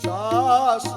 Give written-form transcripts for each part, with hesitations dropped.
સાસુ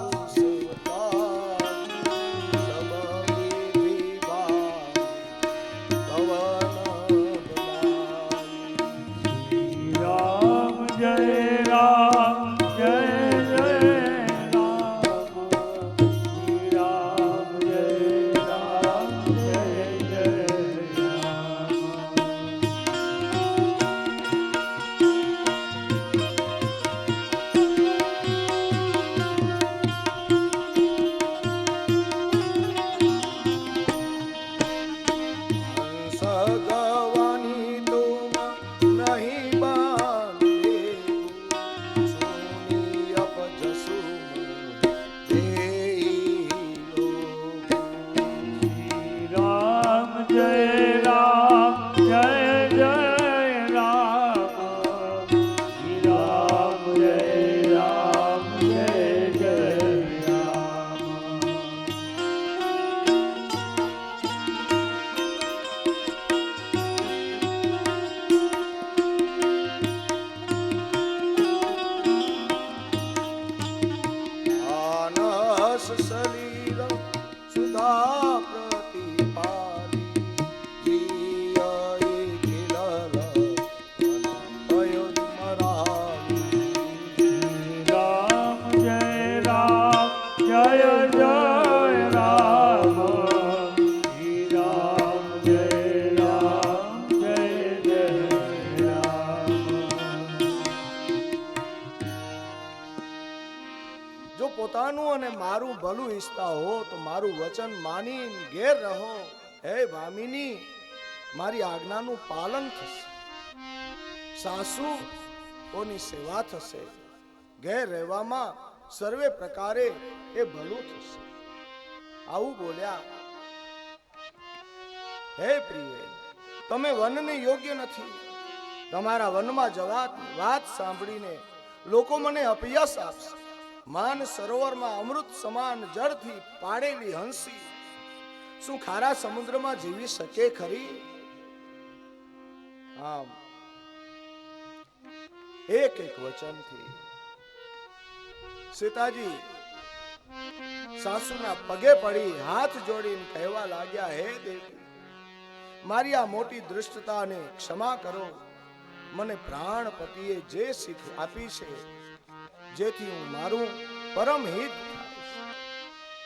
મારું ભલું ઈચ્છતા હો તો મારું વચન માની ઘેર રહો. હે ભામિની, મારી આજ્ઞાનું પાલન થશે, સાસુ કોની સેવા થશે, ઘેર રહેવામાં સર્વે પ્રકારે એ ભલું થશે. આવું બોલ્યા. હે પ્રિય, તમે વનને યોગ્ય નથી. તમારા વનમાં જવાથી વાત સાંભળીને લોકો મને અપયશ આપશે. માન સરોવરમાં અમૃત સમાન જળથી પાડેલી હંસી શું ખારા સમુદ્રમાં જીવી શકે ખરી? આમ એક એક વચનથી સીતાજી સાસુના પગે પડી હાથ જોડીને કહેવા લાગ્યા, હે દેવી, મારી આ મોટી દૃષ્ટતાને ક્ષમા કરો. મને પ્રાણપતિએ જે શીખ આપી છે, જેથી હું મારું પરમ હિત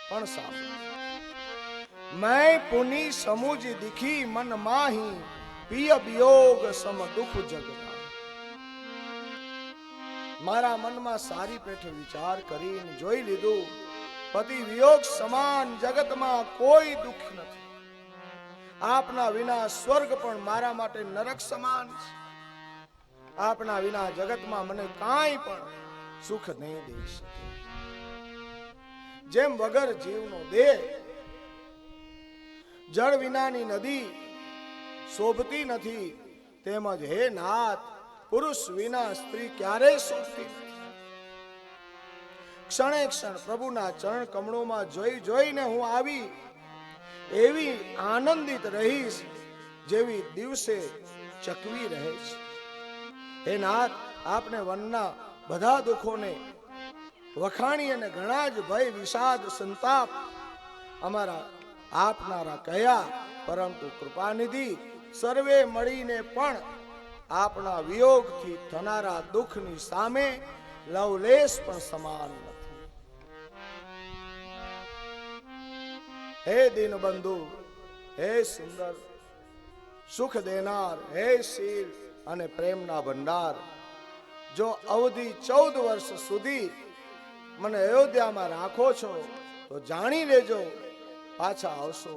પણ સાંભળો. मैं पुनि समुझ दिखी मन माही पिय वियोग सम दुख जगना. મારા મનમાં સારી પેઠે વિચાર કરીને જોઈ લીધું, પતિ વિયોગ સમાન જગતમાં કોઈ દુઃખ નથી. આપના વિના સ્વર્ગ પણ મારા માટે નરક સમાન છે. આપના વિના જગતમાં મને કાંઈ પણ સુખ નહીં દઈ શકે. જેમ વગર જીવનો દેહ જળ વિનાની નદી શોભતી નથી, તેમજ હે નાથ, પુરુષ વિના સ્ત્રી ક્યારેય શોભતી નથી. ક્ષણે ક્ષણ પ્રભુના ચરણ કમળોમાં જોઈ જોઈને હું આવી એવી આનંદિત રહીશ, જેવી દિવસે ચકવી રહે છે. હે નાથ, આપને વનના બધા દુઃખોને વખાણી અને ઘણા જ ભય વિષાદ સંતાપ અમારા આપનારા કયા, પરંતુ કૃપાનિધિ સર્વે મળીને પણ આપના વિયોગથી થનારા દુઃખની સામે લવલેશ પણ સમાન નથી. હે દીનબંધુ, હે સુંદર, સુખ દેનાર, હે શીલ અને પ્રેમના ભંડાર, જો અવધિ 14 વર્ષ સુધી મને અયોધ્યામાં રાખો છો તો જાણી લેજો, પાછા આવશો,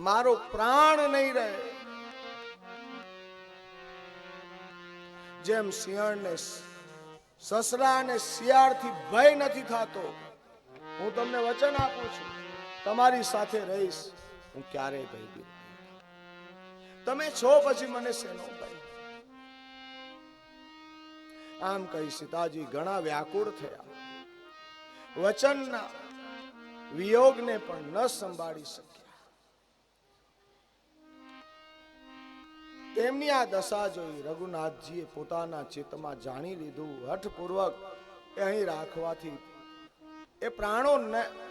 મારો પ્રાણ નહીં રહે. જેમ સિંહણને સસલા અને શિયાળથી ભય નથી થતો, હું તમને વચન આપું છું, તમારી સાથે રહીશ, હું ક્યારેય ભયભીત નહીં. તમે છો પછી મને શેનો ભય? આમ કહી સીતાજી ઘણા વ્યાકુળ થયા. વચનના વિયોગને પણ ન સંભાળી શક્યા. તેમની આ દશા જોઈ રઘુનાથજીએ પોતાના ચિત્તમાં જાણી લીધું, હઠપૂર્વક અહીં રાખવાથી એ પ્રાણો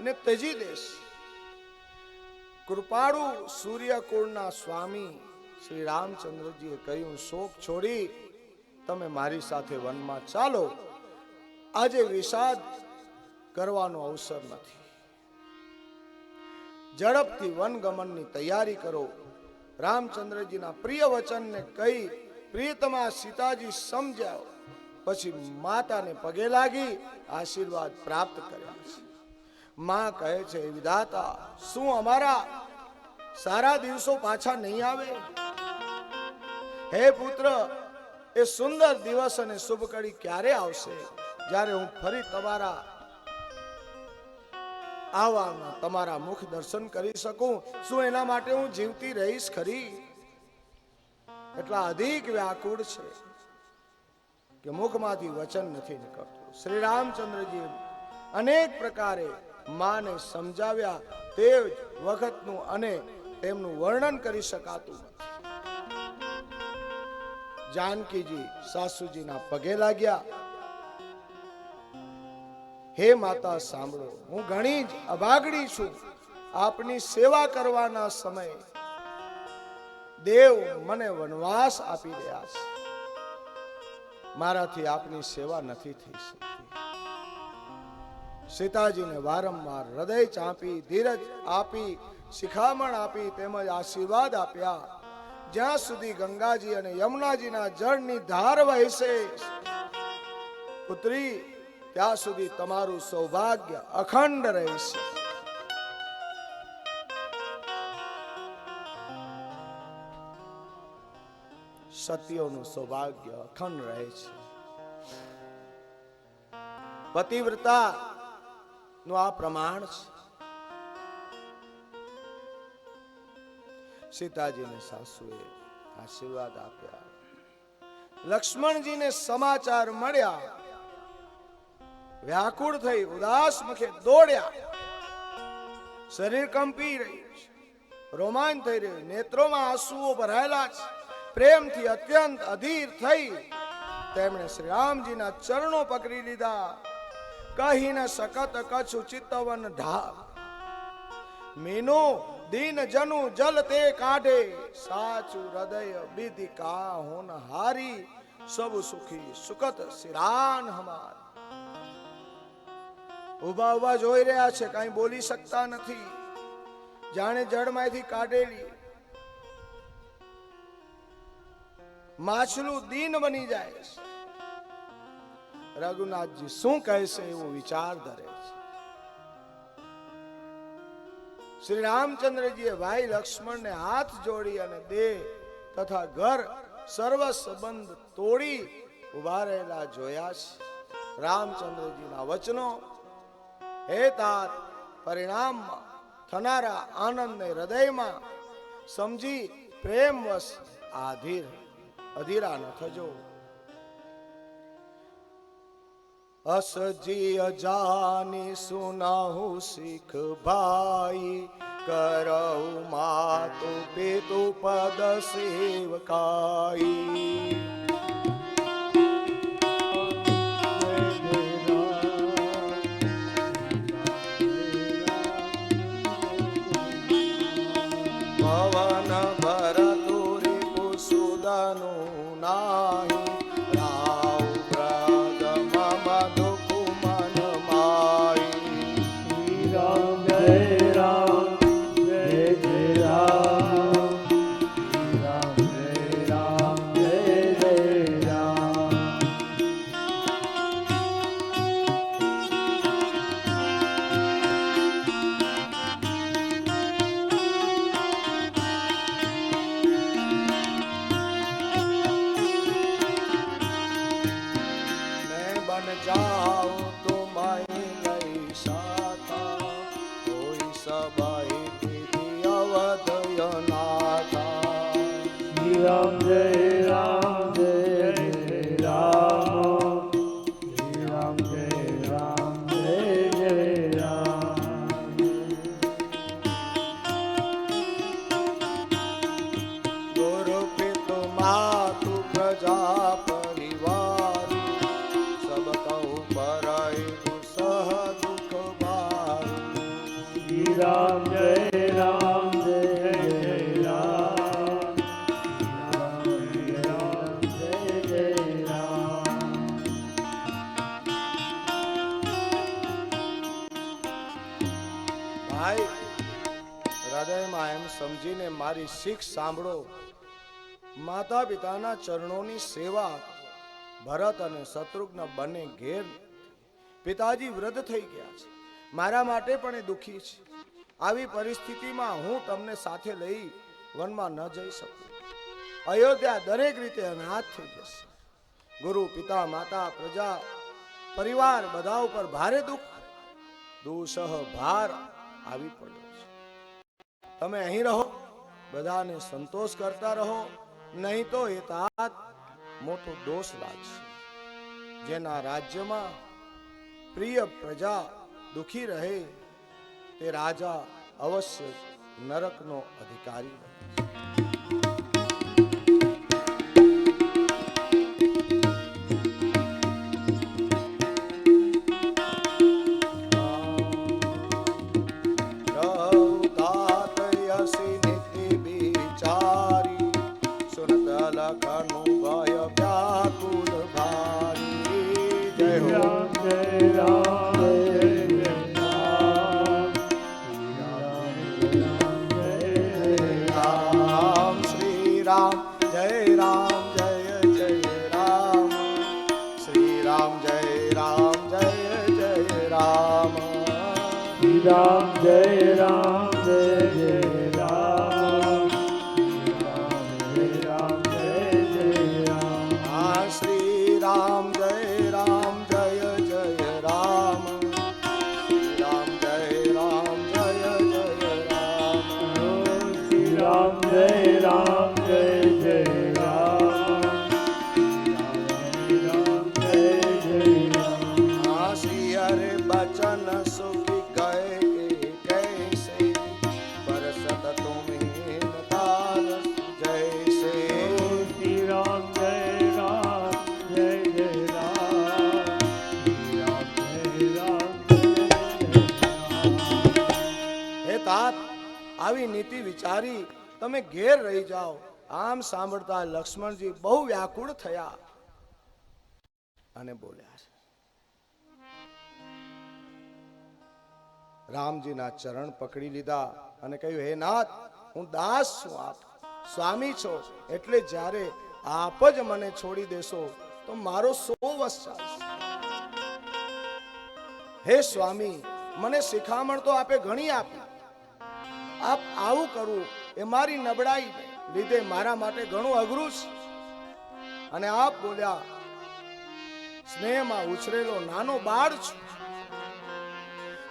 ને ત્યજી દેશ. કૃપાળુ સૂર્યકુળના સ્વામી શ્રી રામચંદ્રજીએ કહ્યું, શોક છોડી તમે મારી સાથે વનમાં ચાલો. આજે વિષાદ કરવાનો અવસર નથી. ઝડપથી વનગમનની તૈયારી કરો. રામચંદ્રજીના પ્રિય વચનને કહી પ્રિયતમા સીતાજી સમજાવ. પછી માતાને પગે લાગી આશીર્વાદ પ્રાપ્ત કર્યા છે. માં કહે છે, વિધાતા, શું અમારા સારા દિવસો પાછા નહીં આવે? હે પુત્ર, એ સુંદર દિવસ અને શુભ ઘડી ક્યારે આવશે જ્યારે હું ફરી તમારા આવવાના તમારા મુખ દર્શન કરી શકું? શું એના માટે હું જીવતી રહીશ ખરી? એટલા અધિક વ્યાકુળ છે કે મુખમાંથી વચન નથી નીકળતું. શ્રી રામચંદ્રજી અનેક પ્રકારે માને સમજાવ્યા તે જ વખતનું અને તેમનું વર્ણન કરી શકાતું નથી. જાનકીજી સાસુજીના પગે લાગ્યા. હે માતા, સાંભળો, હું ઘણી જ અભાગણી છું. આપની સેવા કરવાના સમયે દેવ મને વનવાસ આપી રહ્યા છે. મારાથી આપની સેવા નથી થઈ શકતી. સીતાજીને વારંવાર હૃદય ચાંપી, ધીરજ આપી, શિખામણ આપી, તેમજ આશીર્વાદ આપ્યા. જ્યાં સુધી ગંગાજી અને યમુનાજીના જળની ધાર વહેશે પુત્રી, ત્યાં સુધી તમારું સૌભાગ્ય અખંડ રહેશે. સતીઓનું સૌભાગ્ય અખંડ રહે છે. પતિવ્રતા નું આ પ્રમાણ છે. સીતાજીને સાસુએ આશીર્વાદ આપ્યા. લક્ષ્મણજીને સમાચાર મળ્યા. વ્યાકુળ થઈ ઉદાસ મુખે દોડ્યા. શરીર કંપી રહ્યું છે, રોમાંચ થઈ રહ્યું, નેત્રોમાં આંસુઓ ભરાયેલા છે. પ્રેમથી અત્યંત અધીર થઈ તેમણે શ્રી રામજીના ચરણો પકડી લીધા. કહીને સકત કછુ ચિત્તવન ઢાક, મીનો દીન જનુ જલ તે કાઢે, સાચું હૃદય વિધિ કા હોન હારી, સબ સુખી સુકત સિરાન હમાર. ઉભા ઉભા જોઈ રહ્યા છે, કઈ બોલી શકતા નથી. જાણે જળમાંથી કાઢેલી માછલું દીન બની જાય છે. રઘુનાથજી શું કહેશે એવો વિચાર ધરે છે. શ્રી રામચંદ્રજીએ ભાઈ લક્ષ્મણને હાથ જોડી અને દેહ તથા ઘર સર્વ સંબંધ તોડી ઉભા રહેલા જોયા છે. રામચંદ્રજીના વચનો હે તાત પરિણામમાં થનારા આનંદને હૃદયમાં સમજી પ્રેમવશ અધીરા ન થજો. असजी अजानी सुनाहु सिख भाई, करऊ मातु पितु पद सेवकाई. पवन भरतु रिपु सुदनु नाही, राम जय राम जय जय राम, राम जय राम जय जय राम. गुरु पितु मातु प्रजा परिवार, सब कहु परई सह दुख રામ જય રામ જય જય રામ રામ જય જય રામ. ભાઈ હૃદયમાં એમ સમજીને મારી શીખ સાંભળો. માતા પિતાના ચરણોની સેવા. ભરત અને શત્રુઘ્ન બંને ઘેર. પિતાજી વૃદ્ધ થઈ ગયા છે, મારા માટે પણ એ દુઃખી છે. આવી પરિસ્થિતિમાં હું તમને સાથે લઈ વનમાં ન જઈ શકું. અયોધ્યા દરેક રીતે અનાથ થઈ જશે. ગુરુ પિતા માતા પ્રજા પરિવાર બધા ઉપર ભારે દુઃસહ ભાર આવી પડ્યો છે. તમે અહીં રહો, બધાને સંતોષ કરતા રહો, નહીં તો એ તાત મોટો દોષ લાગશે. જેના રાજ્યમાં પ્રિય પ્રજા દુખી રહે તે રાજા અવશ્ય નરકનો અધિકારી બને. રામ જય રામ જય જય રામ રામ જય જય રામ. હા શ્રી રામ જય જય રામ રામ જય જય રામ. શ્રી રામ જય જય જય રામ રામ જય જય રામ. હા શ્રી હરે બચન સુખી આવી નીતિ વિચારી તમે ઘેર રહી જાઓ. આમ સાંભળતા લક્ષ્મણજી બહુ વ્યાકુળ થયા અને બોલ્યા છે. રામજીના ચરણ પકડી લીધા અને કહ્યું, હે નાથ, હું દાસ છું, આપ સ્વામી છો, એટલે જ્યારે આપ જ મને છોડી દેશો તો મારો 100 વર્ષ ચાલશે. હે સ્વામી, મને શિખામણ તો આપે ઘણી આપી. આપ આવું કરવું એ મારી નબળાઈ લીધે મારા માટે ઘણું અઘરું છે. અને આપ બોલ્યા, સ્નેહમાં ઉછરેલો નાનો બાળ છું.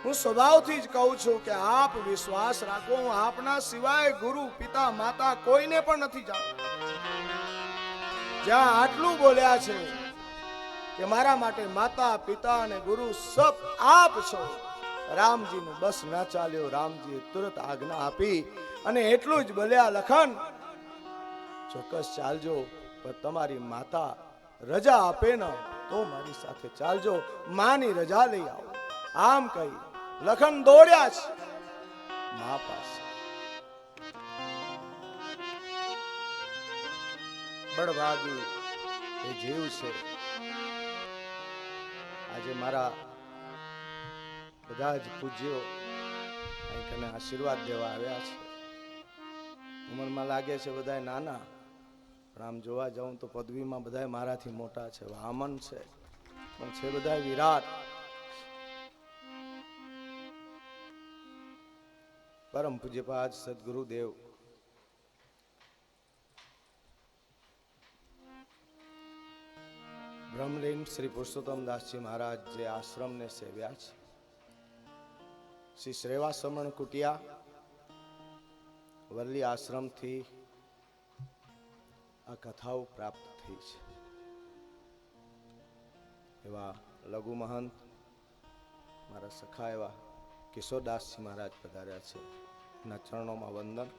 હું સ્વભાવથી જ કહું છું કે આપ વિશ્વાસ રાખો, હું આપના સિવાય ગુરુ પિતા માતા કોઈને પણ નથી જાણતો. જ્યાં આટલું બોલ્યા છે કે મારા માટે માતા પિતા અને ગુરુ સબ આપ છો, રામજીનું બસ ના ચાલ્યો. રામજીએ તુરત આજ્ઞા આપી અને એટલું જ બોલ્યા, લખન ચોક્કસ ચાલજો, પણ તમારી માતા રજા આપે ને તો મારી સાથે ચાલજો, માની રજા લઈ આવો. આમ કહી લખન દોડ્યા છે મા પાસે. બળભાગી એ જીવ છે. આજે મારા બધા જ પૂજ્યો અહીં આશીર્વાદ દેવા આવ્યા છે. ઉંમરમાં લાગે છે બધા નાના, પણ આમ જોવા જાઉં તો પદવીમાં બધા મારાથી મોટા છે. વામન છે પણ છે બધા વિરાટ. પરમ પૂજ્યપાદ સદગુરુદેવ બ્રહ્મલીન શ્રી પુરુષોત્તમ દાસજી મહારાજ જે આશ્રમને સેવ્યા છે, શ્રી શ્રેવાસમણ કુટિયા વલ્લી આશ્રમથી આ કથાઓ પ્રાપ્ત થઈ છે. એવા લઘુ મહંત મારા સખા એવા કિશોરદાસજી મહારાજ પધાર્યા છે. એના ચરણોમાં વંદન.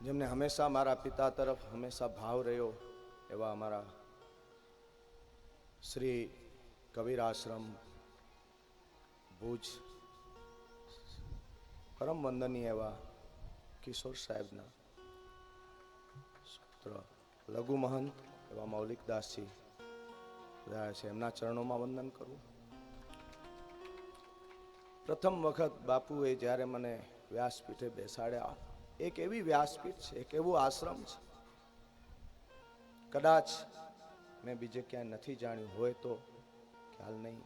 જેમને હંમેશા મારા પિતા તરફ હંમેશા ભાવ રહ્યો એવા અમારા શ્રી કબીર આશ્રમ ભુજ પરમ વંદનીય એવા કિશોર સાહેબના પુત્ર લઘુ મહંત એવા મૌલિકદાસજી રહ્યા છે, એમના ચરણોમાં વંદન કરું. પ્રથમ વખત બાપુએ જ્યારે મને વ્યાસપીઠે બેસાડ્યા, એક એવી વ્યાસપીઠ છે, એક એવું આશ્રમ છે, કદાચ મેં બીજે ક્યાંય નથી જાણ્યું હોય તો ખ્યાલ નહીં,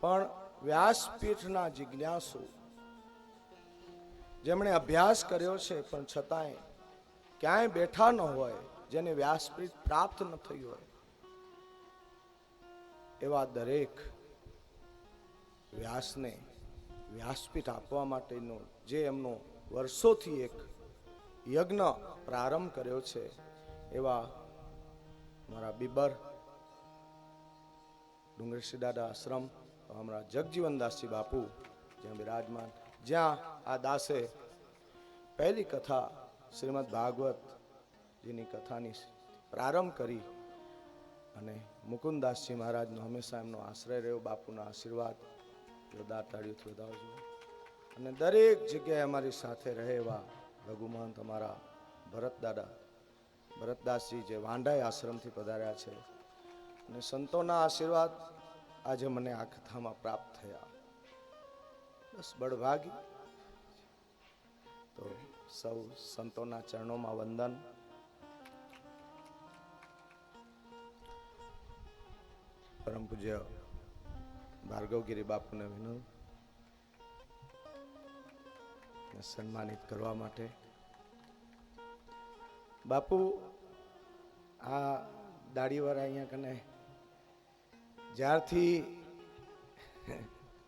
પણ વ્યાસપીઠના જિજ્ઞાસુ જેમણે અભ્યાસ કર્યો છે પણ છતાંય ક્યાંય બેઠા ન હોય, જેને વ્યાસપીઠ પ્રાપ્ત ન થઈ હોય, એવા દરેક વ્યાસને વ્યાસપીઠ આપવા માટેનો જે એમનો વર્ષોથી એક યજ્ઞ પ્રારંભ કર્યો છે, એવા મારા બીબર ડુંગરશ્રી દાદા આશ્રમ અમારા જગજીવનદાસજી બાપુ જ્યાં બિરાજમાન, જ્યાં આ દાસે પહેલી કથા શ્રીમદ ભાગવત જેની કથાની પ્રારંભ કરી, અને મુકુંદાસજી મહારાજનો હંમેશા એમનો આશ્રય રહ્યો, બાપુના આશીર્વાદ જોરદાર તાળીઓથી વધાવજો. અને દરેક જગ્યાએ અમારી સાથે રહે એવા રઘુ મહંત અમારા ભરત દાદા ભરતદાસજી જે વાંઢાઈ આશ્રમથી પધાર્યા છે, અને સંતોના આશીર્વાદ આજે મને આ કથામાં પ્રાપ્ત થયા. બસ બળભાગી. તો સૌ સંતોના ચરણોમાં વંદન. પરમ પૂજ્ય ભાર્ગવગીરી બાપુને વિનંતી સન્માનિત કરવા માટે. બાપુ આ દાઢીવાળા અહીંયા કને જ્યારથી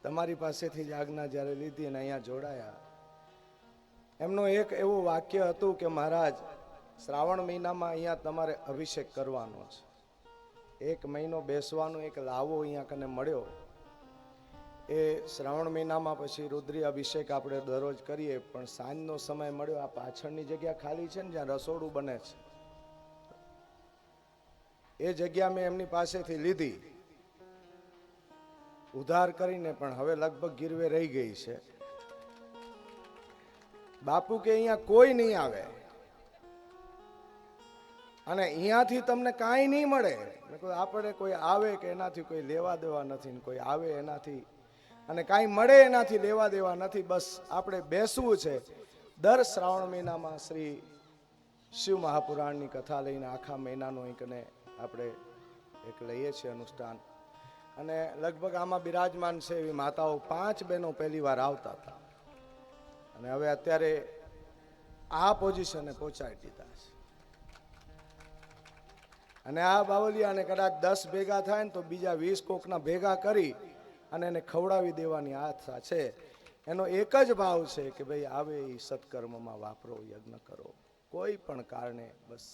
તમારી પાસેથી જ આજ્ઞા જ્યારે લીધી અને અહીંયા જોડાયા, એમનો એક એવું વાક્ય હતું કે મહારાજ શ્રાવણ મહિનામાં અહીંયા તમારે અભિષેક કરવાનો છે, એક મહિનો બેસવાનો એક લાવો અહીંયા કને મળ્યો. એ શ્રાવણ મહિનામાં પછી રુદ્રી અભિષેક આપણે દરરોજ કરીએ, પણ સાંજનો સમય મળ્યો, આ પાછળની જગ્યા ખાલી છે ને જ્યાં રસોડું બને છે, એ જગ્યા મેં એમની પાસેથી લીધી ઉધાર કરીને, પણ હવે લગભગ ગીરવે રહી ગઈ છે. બાપુ કે અહીંયા કોઈ નહીં આવે અને અહીંયાથી તમને કાંઈ નહીં મળે. આપણે કોઈ આવે કે એનાથી કોઈ લેવા દેવા નથી, કોઈ આવે એનાથી અને કાંઈ મળે એનાથી લેવા દેવા નથી. બસ આપણે બેસવું છે. દર શ્રાવણ મહિનામાં શ્રી શિવ મહાપુરાણની કથા લઈને આખા મહિનાનો એકને આપણે એક લઈએ છીએ અનુષ્ઠાન, અને લગભગ આમાં બિરાજમાન છે એવી માતાઓ 5 બહેનો પહેલી વાર આવતા હતા, અને હવે અત્યારે આ પોઝિશને પહોંચાડી દીધા છે. અને આ બાવલિયાને કદાચ 10 ભેગા થાય ને તો બીજા 20 કોકના ભેગા કરી અને એને ખવડાવી દેવાની આશા છે. એનો એક જ ભાવ છે કે ભાઈ આવે એ સત્કર્મમાં વાપરો, યજ્ઞ કરો, કોઈ પણ કારણે બસ.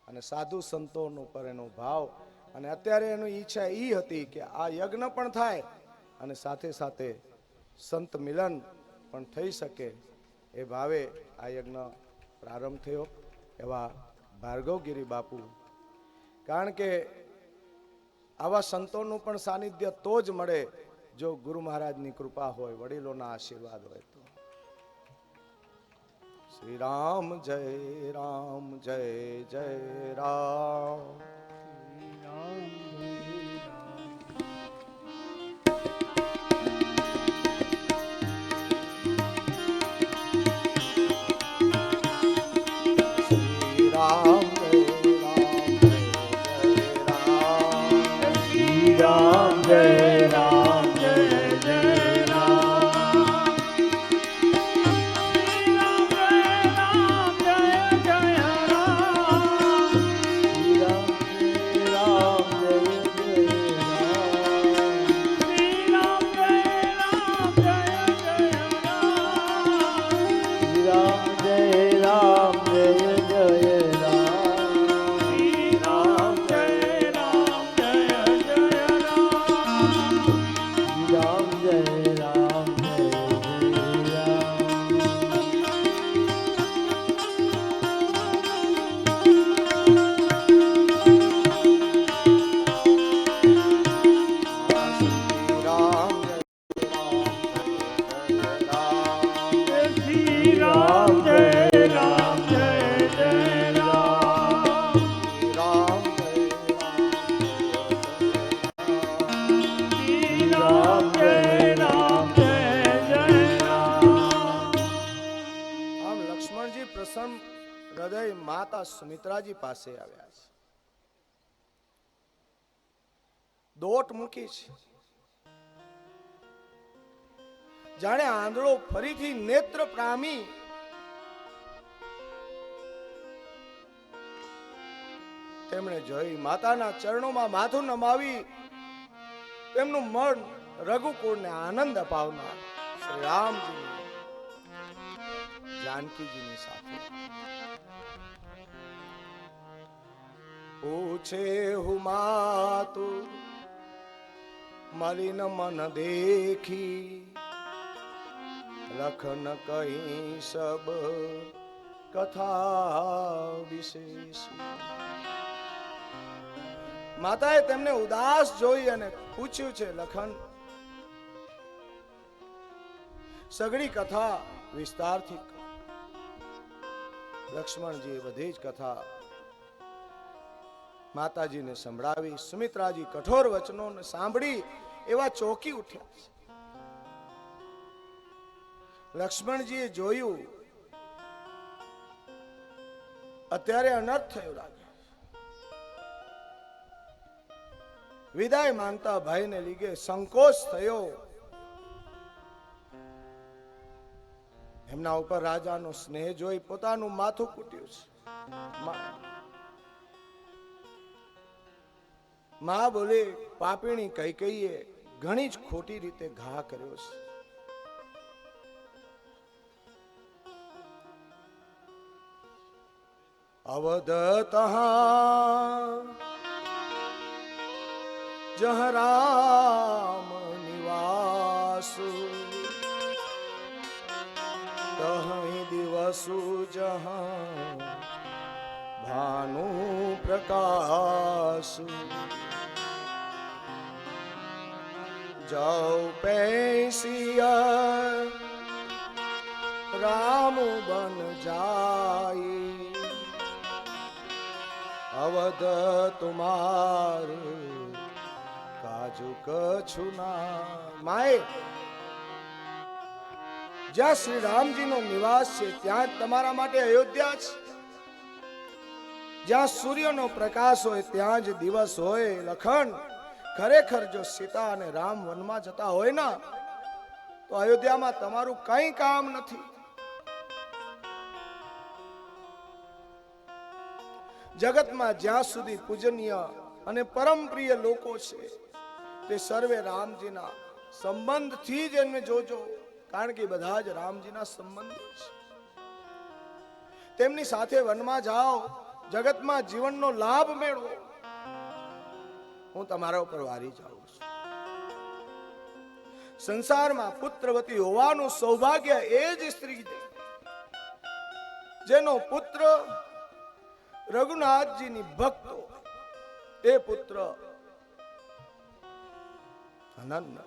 અને સાધુ સંતોનો પર એનો ભાવ, અને અત્યારે એની ઈચ્છા એ હતી કે આ યજ્ઞ પણ થાય અને સાથે સાથે સંત મિલન પણ થઈ શકે, એ ભાવે આ યજ્ઞ પ્રારંભ થયો. એવા ભાર્ગવગીરી બાપુ, કારણ કે આવા સંતોનું પણ સાનિધ્ય તો જ મળે જો ગુરુ મહારાજની કૃપા હોય, વડીલોના આશીર્વાદ હોય તો. શ્રી રામ જય રામ જય જય Ram. Shri Ram Ram Jai Ram Jai Jai Ram. Ram Jai Ram Jai Jai Ram. સુમિત્રાજી પાસે આવ્યા છે. દોટ મૂકી છે. જાણે આંધળો ફરીથી નેત્ર પ્રામી તેમણે જોઈ માતાના ચરણોમાં માથું નમાવી તેમનું મન રઘુકુળને આનંદ અપાવનાર શ્રી રામજી જાનકીજીની સાથે પૂછે હું માતુ મલિન મન દેખી લખન કહી સબ કથા વિશેષ. માતાએ તેમને ઉદાસ જોઈ અને પૂછ્યું છે, લખન સગળી કથા વિસ્તારથી. લક્ષ્મણજીએ બધી જ કથા માતાજીને સંભળાવી. સુમિત્રાજી કઠોર વચનોને સાંભળી એવા ચોંકી ઉઠ્યા. લક્ષ્મણજીએ જોયું અત્યારે અનર્થ થયો લાગે. વિદાય માંગતા ભાઈને લીધે સંકોચ થયો. એમના ઉપર રાજાનો સ્નેહ જોઈ પોતાનું માથું કૂટ્યું છે. માં બોલે, પાપીણી કૈકેયીએ ઘણી જ ખોટી રીતે ઘા કર્યો છે. અવધ તહાં જહ રામ નિવાસુ તહી દિવસુ જહાં ભાનુ પ્રકાશુ જાઉ પૈસિયા રામ બન જાય અવધ તુમાર કાજુ કછુ ના. માએ જ્યાં શ્રી રામજીનો નિવાસ છે ત્યાં જ તમારા માટે અયોધ્યા છે. જ્યાં સૂર્યનો પ્રકાશ હોય ત્યાં જ દિવસ હોય. લખન ખરેખર જો સીતા અને રામ વનમાં જતા હોય ને તો અયોધ્યામાં તમારું કઈ કામ નથી. જગતમાં જ્યાં સુધી પૂજનીય અને પરમ પ્રિય લોકો છે તે સર્વે રામજીના સંબંધથી જ એમને જોજો. કારણ કે બધા જ રામજીના સંબંધ છે. તેમની સાથે વનમાં જાઓ, જગતમાં જીવનનો લાભ મેળવો. હું તમારા ઉપર વારી જાઉં છું. સંસારમાં પુત્રવતી હોવાનું સૌભાગ્ય એ જ સ્ત્રી છે જેનો પુત્ર રઘુનાથજીની ભક્તો. એ પુત્ર અનન્ય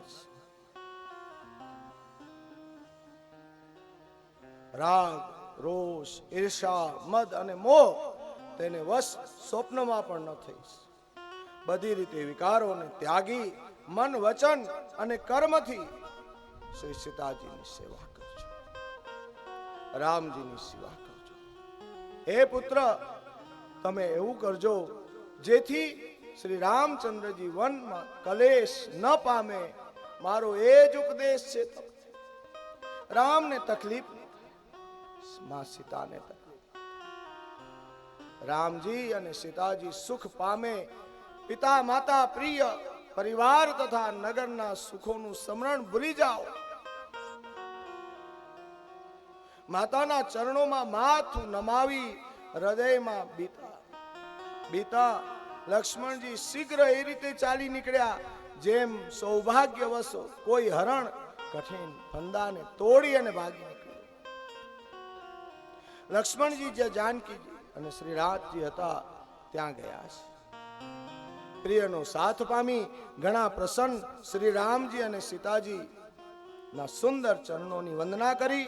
રાગ, રોષ, ઈર્ષા, મદ અને મોહ તેને વશ સ્વપ્નમાં પણ ન થઈશ. બધી રીતે વિકારોને ત્યાગી મન, વચન અને કર્મથી શ્રી સીતાજીની સેવા કરજો, રામજીની સેવા કરજો. હે પુત્ર, તમે એવું કરજો જેથી શ્રી રામચંદ્રજી વનમાં કલેશ ન પામે. મારો એ જ ઉપદેશ છે. રામને તકલીફ, માં સીતાને તકલીફ. રામજી અને સીતાજી સુખ પામે. પિતા, માતા, પ્રિય પરિવાર તથા નગરના સુખોનું સ્મરણ ભૂલી જાઓ. માતાના ચરણોમાં માથું નમાવી હૃદયમાં બીતા લક્ષ્મણજી શીઘ્ર એ રીતે ચાલી નીકળ્યા જેમ સૌભાગ્યવશો કોઈ હરણ કઠિન ફંદાને તોડી અને ભાગી નીકળ્યું. લક્ષ્મણજી જે જાનકીજી અને શ્રીરાજજી હતા ત્યાં ગયા છે. પ્રિયનો સાથ પામી ઘણા પ્રસન્ન શ્રી રામજી અને સીતાજી ના સુંદર ચરણોની વંદના કરી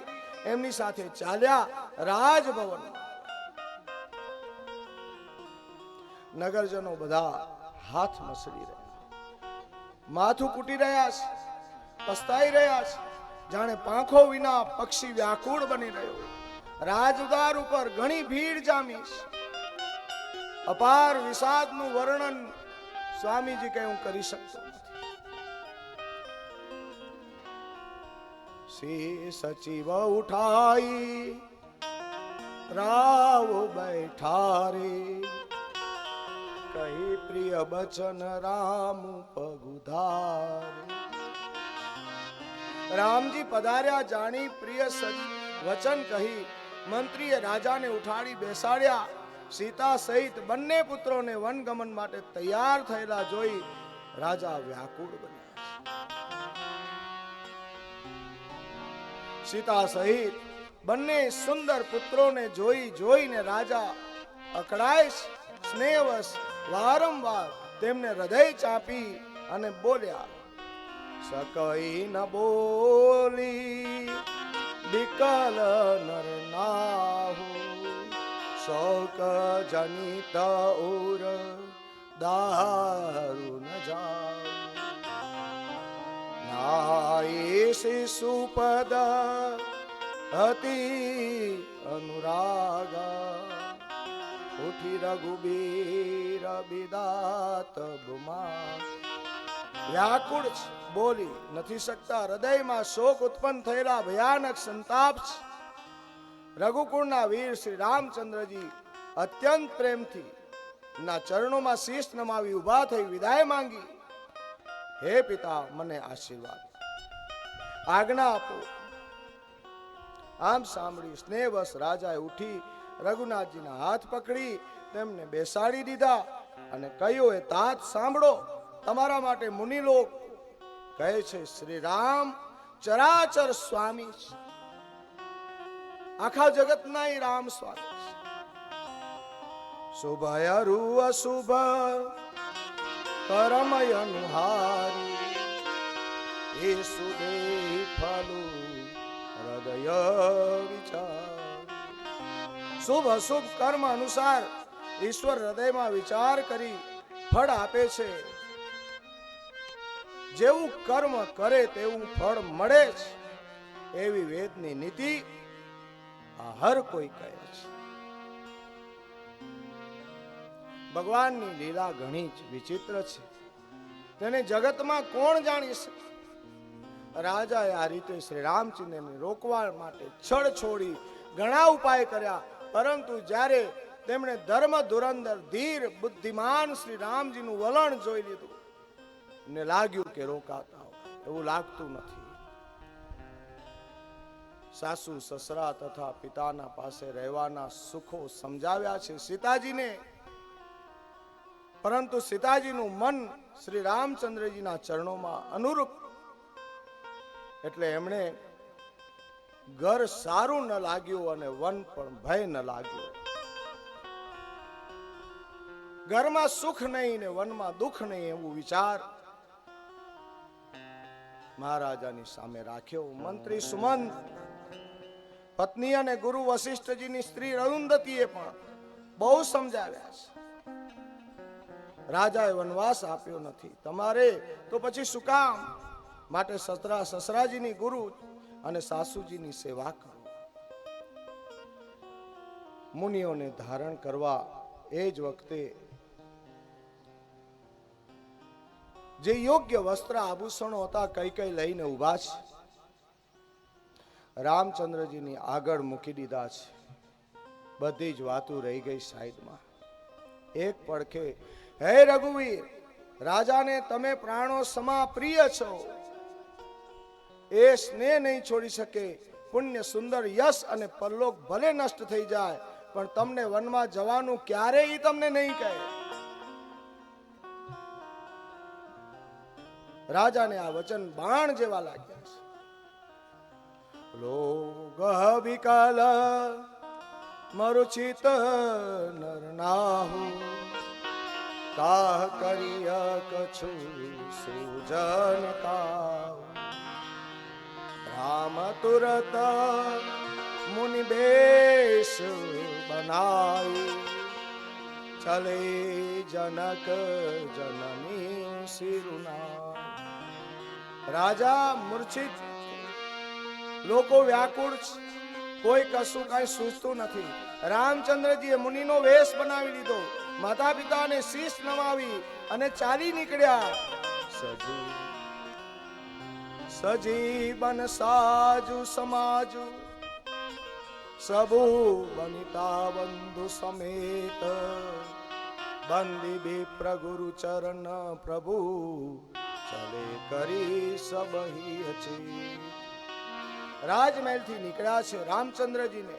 એમની સાથે ચાલ્યા રાજભવન. નગરજનો બધા હાથ મસળી રહ્યા, માથું કૂટી રહ્યા છે, પસ્તાઈ રહ્યા છે. જાણે પાંખો વિના પક્ષી વ્યાકુળ બની રહ્યો. રાજદ્વાર ઉપર ઘણી ભીડ જામી છે. અપાર વિષાદનું વર્ણન સ્વામીજી કઈ હું કરી શકતો નથી. શ્રી સચિવ ઉઠાઈ રાવ બેઠા રે, કહી પ્રિય બચન રામ પગુધારે. રામજી પધાર્યા જાણી પ્રિય વચન કહી મંત્રીએ રાજાને ઉઠાડી બેસાડ્યા. સીતા સહિત બંને પુત્રોને વનગમન માટે તૈયાર થયેલા જોઈ રાજા વ્યાકુળ બન્યા. સીતા સહિત બંને સુંદર પુત્રોને જોઈને રાજા અકળાય સ્નેહવશ વારંવાર તેમને હૃદય ચાપી અને બોલ્યા, સકઈ ન બોલી વિકલ નર નાહુ, શોક જનિત ઉર દારુ ન જાઉ. નાઈ શિશુપદ અતિ અનુરાગા, ઉઠી રઘુબીર બિદાત બુમા. વ્યાકુળ બોલી નથી શકતા, હૃદયમાં શોક ઉત્પન્ન થયેલા ભયાનક સંતાપ. રઘુકુળના વીર શ્રી રામચંદ્રજી અત્યંત પ્રેમથી ના ચરણોમાં શીશ નમાવી ઉભા થઈ વિદાય માંગી. હે પિતા, મને આશીર્વાદ આજ્ઞા આપો. આમ સાંભળી સ્નેહવશ રાજાએ ઉઠી રઘુનાથજીના હાથ પકડી તેમને બેસાડી દીધા અને કહ્યું, એ તાત સાંભળો, તમારા માટે મુનિલોક કહે છે શ્રી રામ ચરાચર સ્વામી છે. આખા જગતના ઈ રામ સ્વામી છે. શુભ અરુ અશુભ કરમય અનુહારી, એ સુદે ફલુ હૃદય વિચાર. શુભ અશુભ કર્મ અનુસાર ઈશ્વર હૃદયમાં વિચાર કરી ફળ આપે છે. જેવું કર્મ કરે તેવું ફળ મળે છે, એવી વેદની નીતિ આ હર કોઈ કહે છે. ભગવાનની લીલા ઘણી જ વિચિત્ર છે, તેને જગતમાં કોણ જાણી શકે. રાજાએ આ રીતે શ્રી રામચંદ્રને રોકવા માટે છળ છોડી ઘણા ઉપાય કર્યા, પરંતુ જ્યારે તેમણે ધર્મ ધુરંધર ધીર બુદ્ધિમાન શ્રી રામજીનું વલણ જોઈ લીધું ને લાગ્યું કે રોકાતા એવું લાગતું નથી. સાસુ સસરા તથા પિતાના પાસે રહેવાના સુખો સમજાવ્યા છે સીતાજીને, પરંતુ સીતાજીનું મન શ્રી રામચંદ્રજીના ચરણોમાં અનુરૂપ, એટલે એમણે ઘર સારું ન લાગ્યું અને વન પણ ભય ન લાગ્યો. ઘરમાં સુખ નહીં ને વનમાં દુઃખ નહીં એવું વિચાર મહારાજાની સામે રાખ્યો. મંત્રી સુમંત, પત્ની અને ગુરુ વશિષ્ઠજીની સ્ત્રી અરુંધતીએ પણ બહુ સમજાવ્યા છે. રાજાએ વનવાસ આપ્યો નથી, તમારે તો પછી શું કામ? માટે સસરાજીની ગુરુ અને સાસુજીની સેવા કરો. મુનિઓને ધારણ કરવા એ જ વખતે જે યોગ્ય વસ્ત્ર આભૂષણો હતા કઈ કઈ લઈને ઉભા છે. રામચંદ્રજીની આગળ મૂકી દીધા છે. બધી જ વાતો રહી ગઈ સાઈડમાં. એક પડખે, હે રઘુવીર, રાજાને તમે પ્રાણો સમા પ્રિય છો, એ સ્નેહ નહીં છોડી શકે. પુણ્ય સુંદર યશ અને પરલોક ભલે નષ્ટ થઈ જાય, પણ તમને વનમાં જવાનું ક્યારેય તમને નહીં કહે. રાજાને આ વચન બાણ જેવા લાગ્યા છે. લોગ વિકલ મરુચિત નર નાહુ, કાહ કરિય કछु સુજન કાહુ. રામ તુરત મુનિ બેશ બનાઈ, ચલે જનક જનની સિરુના. રાજા મૂર્છિત, લોકો વ્યાકુળ, કોઈ કશું કઈ સૂચતું નથી. રામચંદ્રજીએ મુનિનો વેશ બનાવી લીધો, માતા પિતાને શીશ નમાવી અને ચાલી નીકળ્યા. સજીવન સાજુ સમાજુ સબુ બનિતા બંધુ સમેત બંદી વિપ્ર ગુરુ ચરણ પ્રભુ ચલે કરી સબહી અચી. રાજમહેલ થી નીકળ્યા છે રામચંદ્રજીને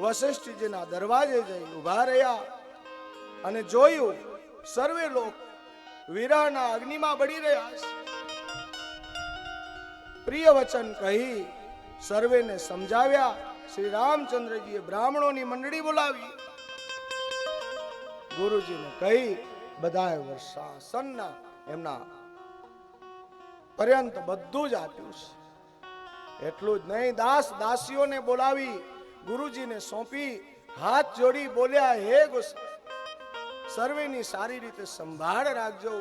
વશિષ્ઠજીના દરવાજે જઈ ઉભા રહ્યા અને જોયું સર્વે લોક વિરહના અગ્નિમાં બળી રહ્યા છે. પ્રિય વચન કહી સર્વેને સમજાવ્યા. શ્રી રામચંદ્રજીએ બ્રાહ્મણોની મંડળી બોલાવી. ગુરુજીને કહી બધાએ વર્ષાસનના એમના પર્યંત બધું જ આપ્યું છે. એટલું જ નહીં, દાસ દાસીઓને બોલાવી ગુરુજીને સોંપી હાથ જોડી બોલ્યા, હે ગોસાઈ, સર્વેની સારી રીતે સંભાળ રાખજો.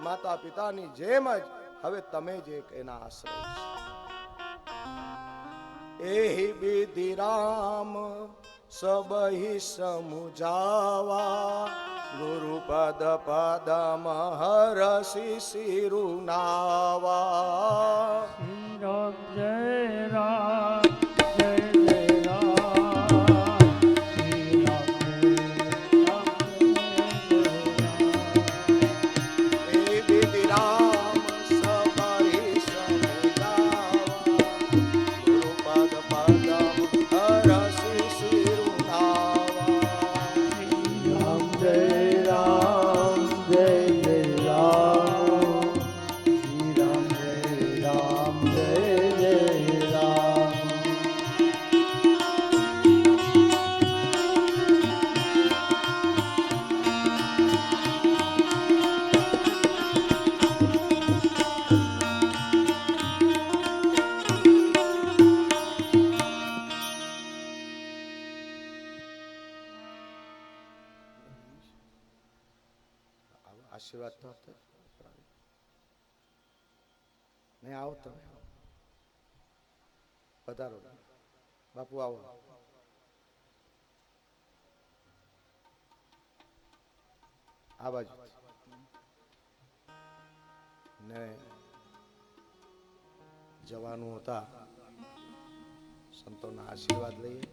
માતા પિતાની જેમ જ હવે તમે જ એક એના આશ્રય છે. એહી વિધિ રામ સબહી સમુજાવા ગુરુ પદ પદમ હરસી સિરુનાવા. શ્રી રામ જય રામ, શ્રી રામ એ વિધિ રામ સબહી સમુજાવા ગુરુ પદ પદમ હરસી સિરુનાવા. રામ જય રામ, જય જય રામ, શ્રી રામ જય રામ, જય જય રામ. આશીર્વાદ તો આપતા નહીં. આવો તમે, પધારો બાપુ, આવો. આ બાજુ ને જવાનું હતા, સંતોના આશીર્વાદ લઈએ.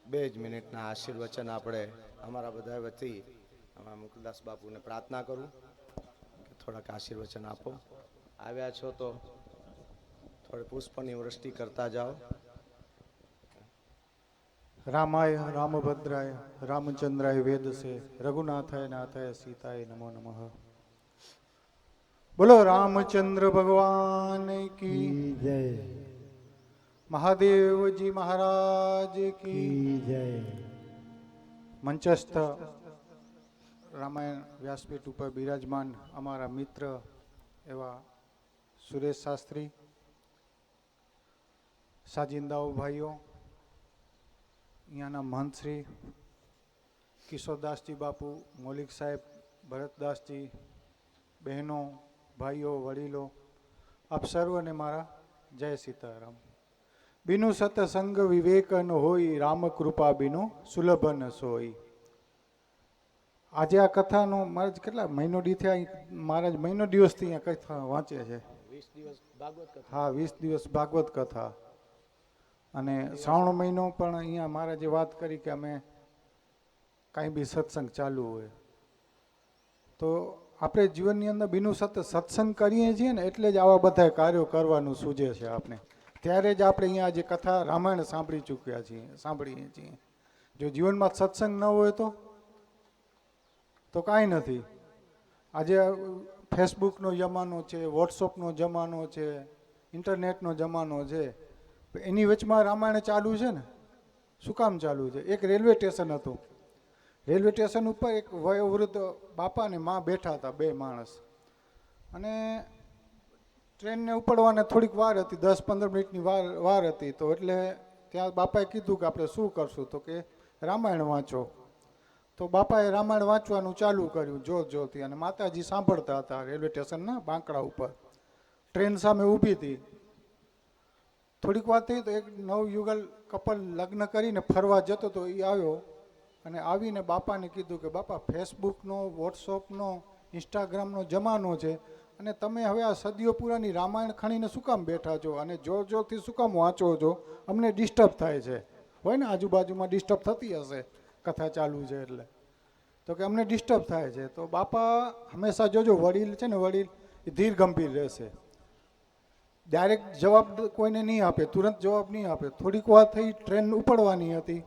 બે જ મિનિટના આશીર્વચન આપણે અમારા બધા વતી અમારા મુકુદાસ બાપુને પ્રાર્થના કરું કે થોડાક આશીર્વચન આપો. આવ્યા છો તો થોડી પુષ્પની વૃષ્ટિ કરતા જાઓ. રામાય રામભદ્રાય રામચંદ્રાય વેદસે રઘુનાથાય નાથાય સીતાય નમો નમઃ. બોલો રામચંદ્ર ભગવાન કી જય, મહાદેવજી મહારાજ કી જય. મંચસ્થ રામાયણ વ્યાસપીઠ ઉપર બિરાજમાન અમારા મિત્ર એવા સુરેશ શાસ્ત્રી, સાજિંદાઓ ભાઈઓ, અહીંયાના મહંતશ્રી કિશોરદાસજી બાપુ, મૌલિક સાહેબ, ભરતદાસજી, બહેનો, ભાઈઓ, વડીલો, આપ સર્વને મારા જય સીતારામ. બિનુ સતસંગ વિવેક ન હોય, રામ કૃપા બિનુ સુલભ ન સોય. આજે આ કથાનો મહારાજ કેટલા મહિનો દી થયા, મહારાજ મહિનો દિવસથી અહીંયા કથા વાંચે છે. 20 દિવસ ભાગવત કથા. હા, 20 દિવસ ભાગવત કથા. અને શ્રાવણ મહિનો પણ અહીંયા મહારાજે વાત કરી કે અમે કાંઈ બી સત્સંગ ચાલુ હોય તો આપણે જીવનની અંદર બિનુ સત્સંગ કરીએ છીએ ને એટલે જ આવા બધા કાર્યો કરવાનું સૂઝે છે આપણે. ત્યારે જ આપણે અહીંયા જે કથા રામાયણ સાંભળીએ છીએ. જો જીવનમાં સત્સંગ ન હોય તો કાંઈ નથી. આજે ફેસબુકનો જમાનો છે, વોટ્સઅપનો જમાનો છે, ઇન્ટરનેટનો જમાનો છે. એની વચમાં રામાયણ ચાલુ છે ને. શું કામ ચાલુ છે? એક રેલવે સ્ટેશન હતું. રેલવે સ્ટેશન ઉપર એક વયોવૃદ્ધ બાપા અને મા બેઠા હતા, બે માણસ. અને ટ્રેનને ઉપડવાને થોડીક વાર હતી, 10-15 મિનિટની વાર હતી. તો એટલે ત્યાં બાપાએ કીધું કે આપણે શું કરશું? તો કે રામાયણ વાંચો. તો બાપાએ રામાયણ વાંચવાનું ચાલુ કર્યું જોરથી. અને માતાજી સાંભળતા હતા રેલવે સ્ટેશનના બાંકડા ઉપર. ટ્રેન સામે ઊભી હતી. થોડીક વાર થઈ તો એક નવયુગલ કપલ લગ્ન કરીને ફરવા જતો તો એ આવ્યો અને આવીને બાપાને કીધું કે બાપા, ફેસબુકનો, વોટ્સઅપનો, ઇન્સ્ટાગ્રામનો જમાનો છે અને તમે હવે આ સદીઓ પુરાની રામાયણ ખણીને શું કામ બેઠા છો અને જોરથી શું કામ વાંચો છો? અમને ડિસ્ટર્બ થાય છે. હોય ને, આજુબાજુમાં ડિસ્ટર્બ થતી હશે કથા ચાલુ છે એટલે. તો કે અમને ડિસ્ટર્બ થાય છે. તો બાપા હંમેશા જોજો, વડીલ છે ને, વડીલ એ ધીર ગંભીર રહેશે. ડાયરેક્ટ જવાબ કોઈને નહીં આપે, તુરંત જવાબ નહીં આપે. થોડીક વાર થઈ, ટ્રેન ઉપડવાની હતી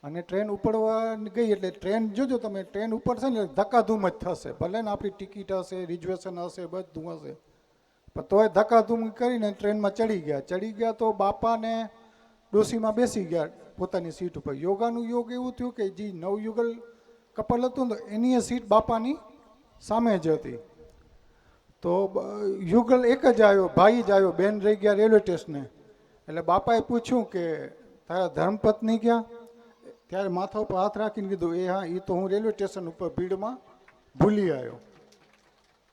અને ટ્રેન ઉપડવા ગઈ એટલે ટ્રેન જોજો તમે, ટ્રેન ઉપડશે ને ધક્કાધૂમ જ થશે. ભલે ને આપણી ટિકિટ હશે, રિઝર્વેશન હશે, બધું હશે, પણ તોય ધક્કાધૂમ કરીને ટ્રેનમાં ચડી ગયા. તો બાપાને ડોશીમાં બેસી ગયા પોતાની સીટ ઉપર. યોગાનું યોગ એવું થયું કે જે નવયુગલ કપલ હતું ને એની સીટ બાપાની સામે જ હતી. તો યુગલ એક જ આવ્યો, ભાઈ જ આવ્યો, બેન રહી ગયા રેલવે સ્ટેશને. એટલે બાપાએ પૂછ્યું કે તારા ધર્મપત્ની ક્યાં? ત્યારે માથા ઉપર હાથ રાખીને કીધું, હા, એ તો હું રેલવે સ્ટેશન ઉપર ભીડમાં ભૂલી આવ્યો.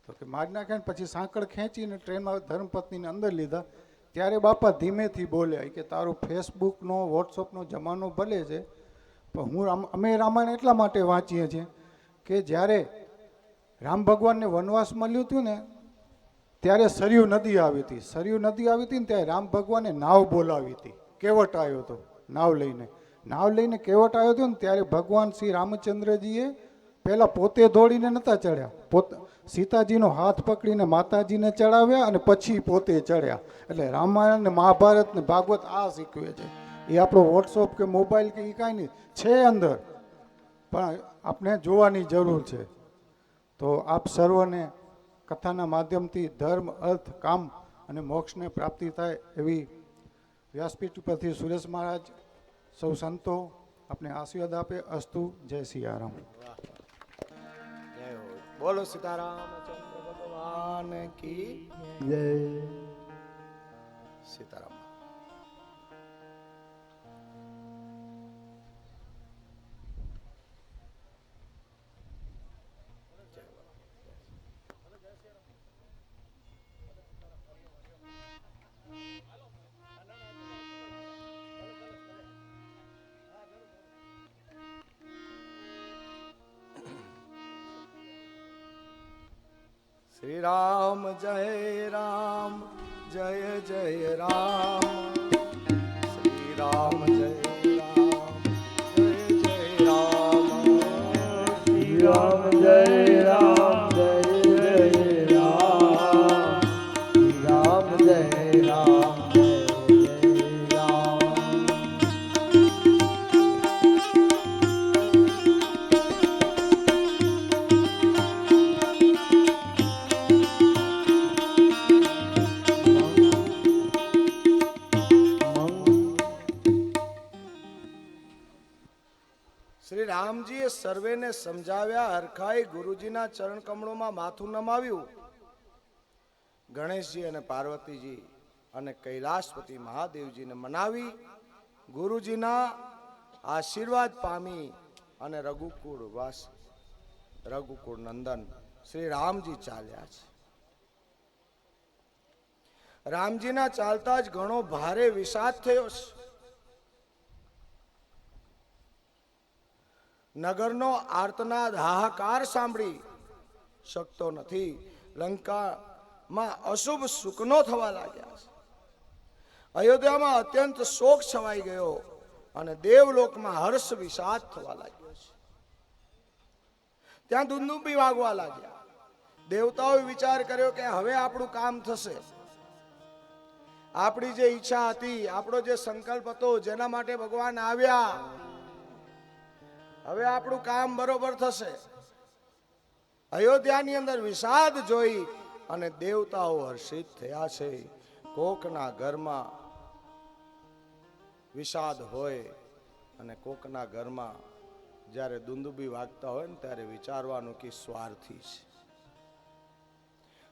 તો કે મારી નાખે ને પછી સાંકળ ખેંચીને ટ્રેનમાં ધર્મપત્નીને અંદર લીધા. ત્યારે બાપા ધીમેથી બોલ્યા કે તારો ફેસબુકનો, વોટ્સઅપનો જમાનો ભલે છે, પણ અમે રામાયણ એટલા માટે વાંચીએ છીએ કે જ્યારે રામ ભગવાનને વનવાસ મળ્યું હતું ને ત્યારે સરયુ નદી આવી હતી. ને ત્યારે રામ ભગવાને નાવ બોલાવી હતી. કેવટ આવ્યો હતો નાવ લઈને કેવટ આવ્યો હતો ને ત્યારે ભગવાન શ્રી રામચંદ્રજીએ પહેલા પોતે દોડીને નહોતા ચડ્યા, સીતાજીનો હાથ પકડીને માતાજીને ચડાવ્યા અને પછી પોતે ચડ્યા. એટલે રામાયણ ને મહાભારત ને ભાગવત આ શીખવે છે. એ આપણો વોટ્સઅપ કે મોબાઈલ કે એ કાંઈ નહીં છે અંદર, પણ આપણે જોવાની જરૂર છે. તો આપ સર્વને કથાના માધ્યમથી ધર્મ, અર્થ, કામ અને મોક્ષને પ્રાપ્તિ થાય એવી વ્યાસપીઠ ઉપરથી સુરેશ મહારાજ, સૌ સંતો આપને આશીર્વાદ આપે. અસ્તુ. જય સિયારામ. બોલો સીતારામચંદ્ર ભગવાન કી જય. સીતારામ. શ્રી રામ જય રામ, જય જય રામ. શ્રી રામ જય રામ, જય જય રામ. શ્રી રામ જય રામ, જય જય રામ. શ્રી રામ જય રામ, જય જય રામ. શ્રી રામજી સર્વેને સમજાવ્યા, હરખાઈ ગુરુજીના ચરણ કમળોમાં માથું નમાવ્યું. ગણેશજી અને પાર્વતીજી અને કૈલાસપતિ મહાદેવજીને મનાવી ગુરુજીના આશીર્વાદ પામી અને રઘુકુળ નંદન શ્રી રામજી ચાલ્યા છે. રામજીના ચાલતા જ ઘણો ભારે વિષાદ થયો છે. નગરનો આર્તનાદ હાહાકાર સાંભળી શકતો નથી. લંકામાં અશુભ સુકનો થવા લાગ્યા છે. અયોધ્યામાં અત્યંત શોક છવાઈ ગયો અને દેવલોકમાં હર્ષ વિષાદ થવા લાગ્યો છે. ત્યાં દુંદુભી વાગવા લાગ્યા. દેવતાઓએ વિચાર કર્યો કે હવે આપણું કામ થશે. આપણી જે ઈચ્છા હતી, આપણો જે સંકલ્પ હતો, જેના માટે ભગવાન આવ્યા, હવે આપણું કામ બરોબર થશે. અયોધ્યાની અંદર વિષાદ જોઈ અને દેવતાઓ હર્ષિત થયા છે. કોકના ઘરમાં વિષાદ હોય અને કોકના ઘરમાં જ્યારે દુંદુભી વાગતા હોય ને ત્યારે વિચારવાનું કે સ્વાર્થી છે.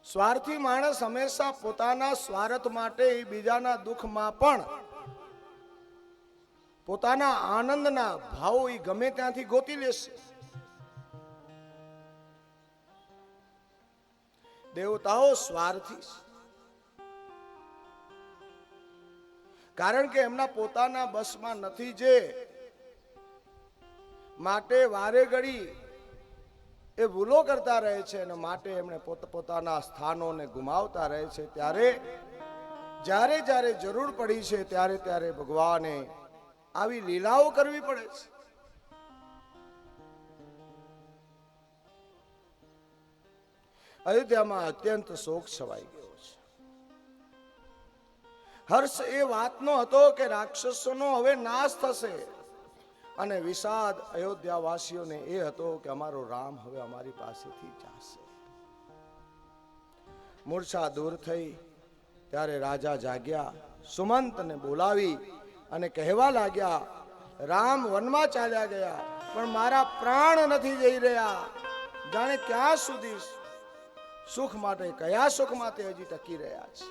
સ્વાર્થી માણસ હંમેશા પોતાના સ્વાર્થ માટે બીજાના દુઃખમાં પણ પોતાના આનંદના ભાવો એ ગમે ત્યાંથી ગોતી લેશે. દેવતાઓ સ્વાર્થી છે, કારણ કે એમના પોતાના બસમાં નથી, જે માટે વારે ઘડી એ ભૂલો કરતા રહે છે અને માટે એમણે પોતાના સ્થાનોને ગુમાવતા રહે છે. ત્યારે જ્યારે જરૂર પડી છે ત્યારે ભગવાને આવી લીલાઓ કરવી પડે છે. અયોધ્યામાં અત્યંત શોક છવાઈ ગયો છે. હર્ષ એ વાતનો હતો કે રાક્ષસોનો હવે નાશ થશે, અને વિષાદ અયોધ્યાવાસીઓને એ હતો કે અમારો રામ હવે અમારી પાસેથી જશે. મૂર્છા દૂર થઈ ત્યારે રાજા જાગ્યા. સુમંતને બોલાવી અને કહેવા લાગ્યા, રામ વનમાં ચાલ્યા ગયા પણ મારા પ્રાણ નથી જઈ રહ્યા. જાણે ક્યાં સુધી સુખ માટે, કયા સુખ માટે હજી ટકી રહ્યા છે.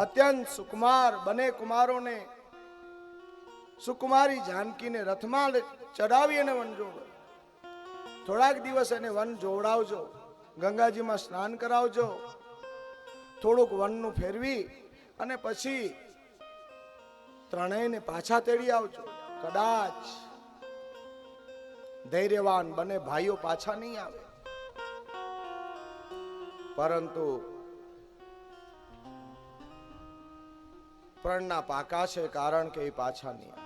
અત્યંત સુકુમાર બને કુમારોને સુકુમારી જાનકીને રથમાં ચડાવી અને વન જોડો. થોડાક દિવસ એને વન જોવડાવજો, ગંગાજીમાં સ્નાન કરાવજો, થોડુંક વનનું ફેરવી અને પછી ત્રણેયને પાછા તેડી આવજો. કદાચ ધૈર્યવાન બને ભાઈઓ પાછા નહીં આવે, પરંતુ પ્रणના પાકા છે, કારણ કે એ પાછા નહીં આવે.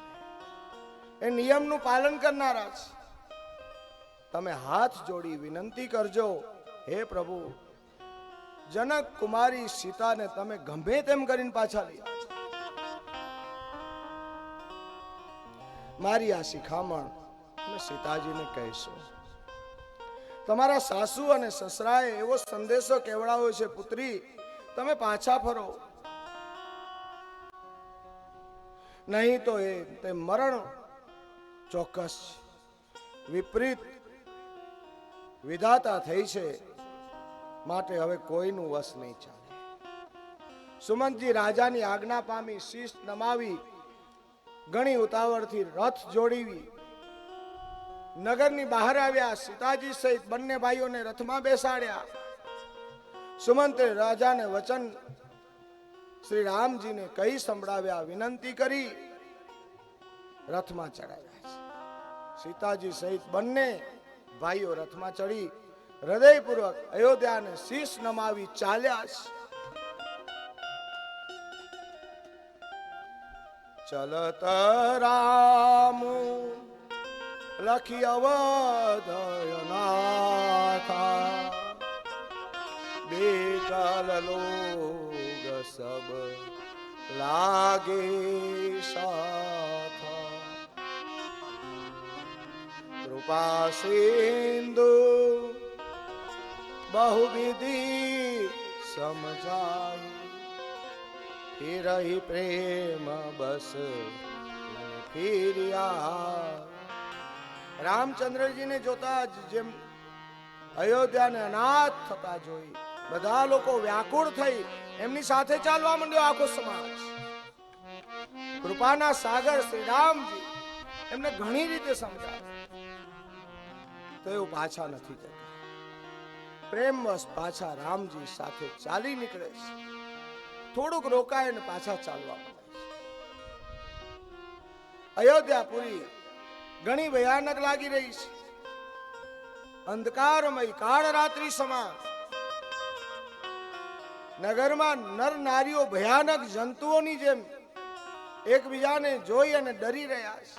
એ નિયમનું પાલન કરનારા છે. તમે હાથ જોડી વિનંતી કરજો, હે પ્રભુ, જનક કુમારી સીતાને તમે ગમે તેમ કરીને પાછા લઈ આવજો. મારી આ શિખામણ તમે સીતાજીને કહેશો. તમારા સાસુ અને સસરાએ એવો સંદેશો કેવડાવ્યો છે, પુત્રી તમે પાછા ફરો, નહીં તો તે મરણ ચોક્કસ વિપરીત વિધાતા થઈ છે, માટે હવે કોઈનું વશ નહીં ચાલે. સુમંતજી રાજાની આજ્ઞા પામી, શીશ નમાવી, ઘણી ઉતાવળથી રથ જોડીવી નગરની બહાર આવ્યા. સીતાજી સહિત બંને ભાઈઓને રથમાં બેસાડ્યા. સુમંતે રાજાને વચન શ્રી રામજીને કહી સંભળાવ્યા, વિનંતી કરી રથમાં ચડાવ્યા છે. સીતાજી સહિત બંને ભાઈઓ રથમાં ચડી હૃદયપૂર્વક અયોધ્યાને શીશ નમાવી ચાલ્યા છે. ચલત રામ લખી અવધનાથા, બેકલ લોગ સબ લાગે સાથા. કૃપા સિંધુ बहुविधि समझाई, फिरहि प्रेम बस फिरिया. રામચંદ્રજીને જોતા જ જેમ અયોધ્યાને અનાથ થતા જોઈ બધા લોકો વ્યાકુળ થઈ એમની સાથે ચાલવા માંડ્યો આખો સમાજ. કૃપાના સાગર શ્રી રામજી એમને ઘણી રીતે સમજાવે તો એવું પાછા નથી જતા. પ્રેમવશ પાછા રામજી સાથે ચાલી નીકળે છે. થોડુંક રોકાય ને પાછા ચાલવા માંડે છે. અયોધ્યાપુરી ઘણી ભયાનક લાગી રહી છે. અંધકારમય કાળ રાત્રિ સમાન. નગરમાં નર નારીઓ ભયાનક જંતુઓની જેમ એકબીજાને જોઈ અને ડરી રહ્યા છે.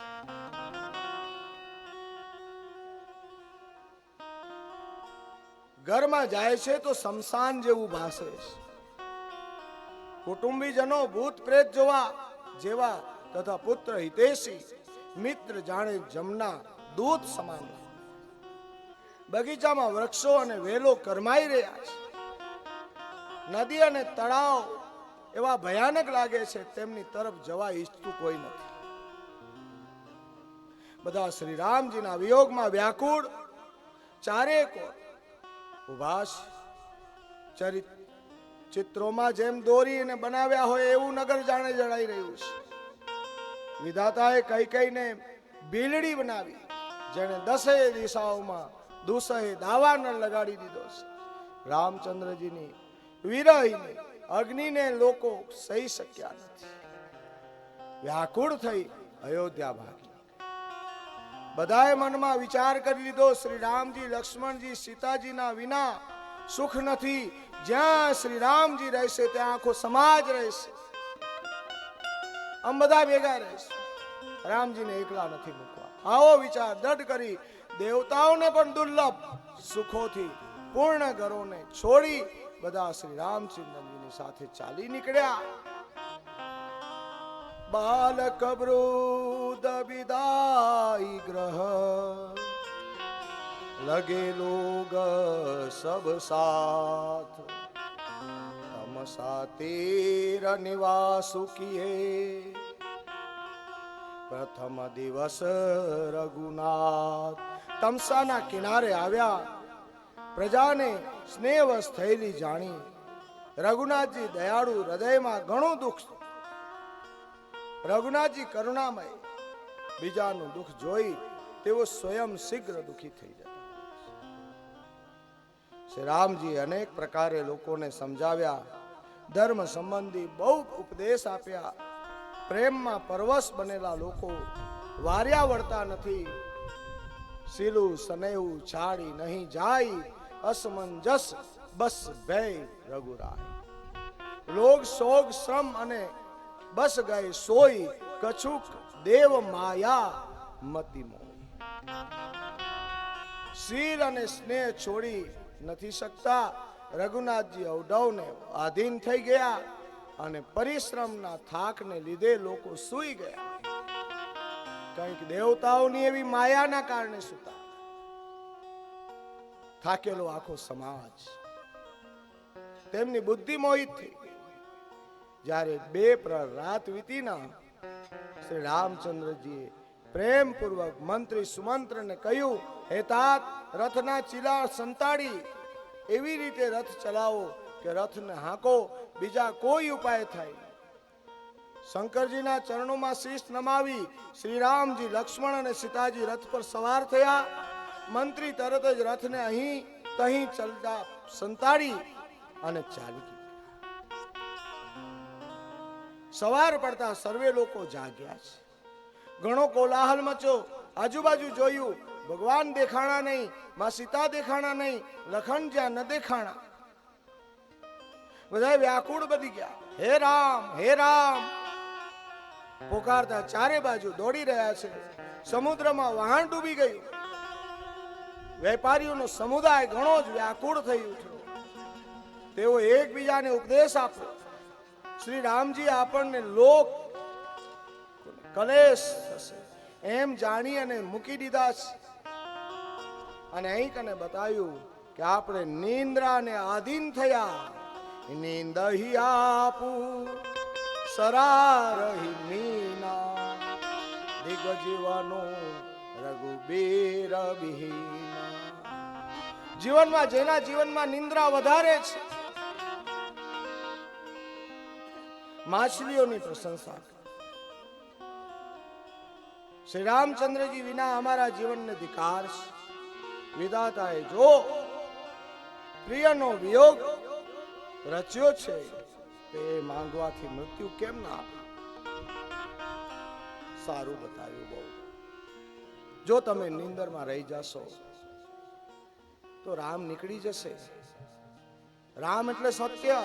ઘરમાં જાય છે તો શમશાન જેવું ભાસે છે. કુટુંબીજનો ભૂત પ્રેત જોવા જેવા તથા પુત્ર હિતેશી મિત્ર જાણે જમના દૂધ સમાન. બગીચામાં વૃક્ષો અને વેલો કરમાઈ રહ્યા છે. નદી અને તળાવ એવા ભયાનક લાગે છે તેમની તરફ જવા ઈચ્છતું કોઈ નથી. બધા શ્રી રામજીના વિયોગમાં વ્યાકુળ ચારે કોર ઉભા છે. ચિત્રોમાં જેમ દોરીને બનાવ્યા હોય એવું નગર જાણે જણાઈ રહ્યું છે. વિધાતાએ કઈ કઈને બિલડી બનાવી જેને 10 દિશાઓમાં દુસહે દાવા ન લગાડી દીધો છે. રામચંદ્રજીની વિરહીને અગ્નિને લોકો સહી શક્યા નથી. વ્યાકુળ થઈ અયોધ્યા ભાગી. બધાએ મનમાં વિચાર કરી લીધો શ્રી રામજી લક્ષ્મણજી સીતાજીના વિના સુખ નથી. જ્યાં શ્રી રામજી રહેશે ત્યાં આખો સમાજ રહેશે. આમ બધા ભેગા રહેશે. રામજીને એકલા નથી મૂકવા. આવો વિચાર દ્રઢ કરી દેવતાઓને પણ દુર્લભ સુખોથી પૂર્ણ ઘરોને છોડી બધા શ્રી રામચંદ્રજીની સાથે ચાલી નીકળ્યા. બાલક વૃદ્ધ વિદાઈ ગ્રહ લગે લોગ સબ સાથ તમ સાતીર નિવાસુ કિયે પ્રથમ દિવસ રઘુનાથ. તમસાના કિનારે આવ્યા. પ્રજાને સ્નેહવશ થયેલી જાણી રઘુનાથજી દયાળુ હૃદયમાં ઘણું દુઃખ. રઘુનાથજી કરુણામય. બીજાનું દુઃખ જોઈ તેઓ સ્વયં શીઘ્ર દુઃખી થઈ જતા. શ્રી રામજી અનેક પ્રકારે લોકોને સમજાવ્યા. ધર્મ સંબંધી બહુ ઉપદેશ આપ્યા. પ્રેમમાં પરવશ બનેલા લોકો વાર્યા વળતા નથી. સીલું સનેવું છાડી નહીં જાય અસમંજસ બસ ભય રઘુરાય. લોગ સોગ શ્રમ અને બસ ગયે સોઈ કછુક દેવ માયા મતિ મોઈ. શીલ અને સ્નેહ છોડી નથી શકતા. રઘુનાથજી અવઢવને આધીન થઈ ગયા અને પરિશ્રમના થાકને લીધે લોકો સૂઈ ગયા. કંઈક દેવતાઓની એવી માયાના કારણે સૂતા. થાકેલો આખો સમાજ. તેમની બુદ્ધિ મોહિત થઈ. જ્યારે 2 પ્રહર રાત વીતીના શ્રી રામચંદ્રજીએ પ્રેમપૂર્વક મંત્રી સુમંત્રને કહ્યું, હે तात રથના ચીલા સંતાડી એવી રીતે રથ ચલાવો કે રથને હાંકો, બીજા કોઈ ઉપાય થાય. શંકરજીના ચરણોમાં શીશ નમાવી શ્રી રામજી લક્ષ્મણ અને સીતાજી રથ પર સવાર થયા. મંત્રી તરત જ રથને અહીં તહીં ચલતા સંતાડી અને ચાલી ગયા. સવાર પડતા સર્વે લોકો જાગ્યા છે. ઘણો કોલાહલ મચ્યો. આજુબાજુ જોયું, ભગવાન દેખાણા નહીં, માં સીતા દેખાણા નહીં, લખન જ્યાં ન દેખાણા. બધા વ્યાકુળ બની ગયા. હે રામ, હે રામ પોકારતા ચારે બાજુ દોડી રહ્યા છે. સમુદ્રમાં વહાણ ડૂબી ગયું. વેપારીઓનો સમુદાય ઘણો જ વ્યાકુળ થઈ ઉઠ્યો. તેઓ એકબીજાને ઉપદેશ આપ્યો. શ્રી રામજી આપણને લોક કલેશ થશે એમ જાણી અને મૂકી દીધા છે. અને અહીં કને બતાવ્યું કે આપણે નિંદ્રાને આધીન થયા. નિંદહી આપુ સરારહી મીના દિગ્જીવનો રઘુબીર બિહીન. જીવનમાં જેના જીવનમાં નિંદ્રા વધારે છે, માછલીઓની પ્રશંસા કરે. શ્રી રામચંદ્રજી વિના અમારા જીવનને ધિકાર છે. વિધાતાએ જો પ્રિયનો વિયોગ રચ્યો છે તે માંગવાથી મૃત્યુ કેમ ના આપે? સારું બતાવ્યું બહુ. જો તમે નિંદરમાં રહી જશો તો રામ નીકળી જશે. રામ એટલે સત્ય.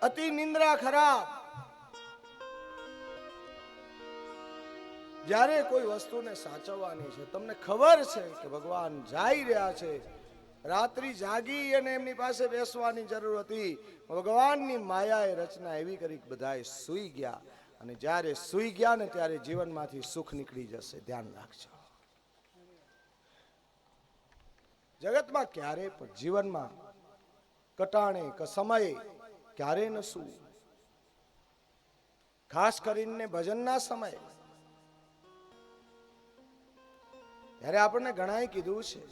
અતિ નિંદ્રા ખરાબ. જ્યારે કોઈ વસ્તુને સાચવવાની છે, તમને ખબર છે કે ભગવાન જઈ રહ્યા છે, રાત્રિ જાગી અને એમની પાસે બેસવાની જરૂર હતી, ભગવાનની માયાએ રચના એવી કરી બધાએ સૂઈ ગયા, અને જ્યારે સૂઈ ગયા ને ત્યારે જીવનમાંથી સુખ નીકળી જશે. ધ્યાન રાખજો. જગતમાં ક્યારે પણ જીવનમાં કટાણે કે સમયે ક્યારે ન સૂવું. ખાસ કરીને ભજનના સમયે. ત્યારે આપણને ઘણાએ કીધું છે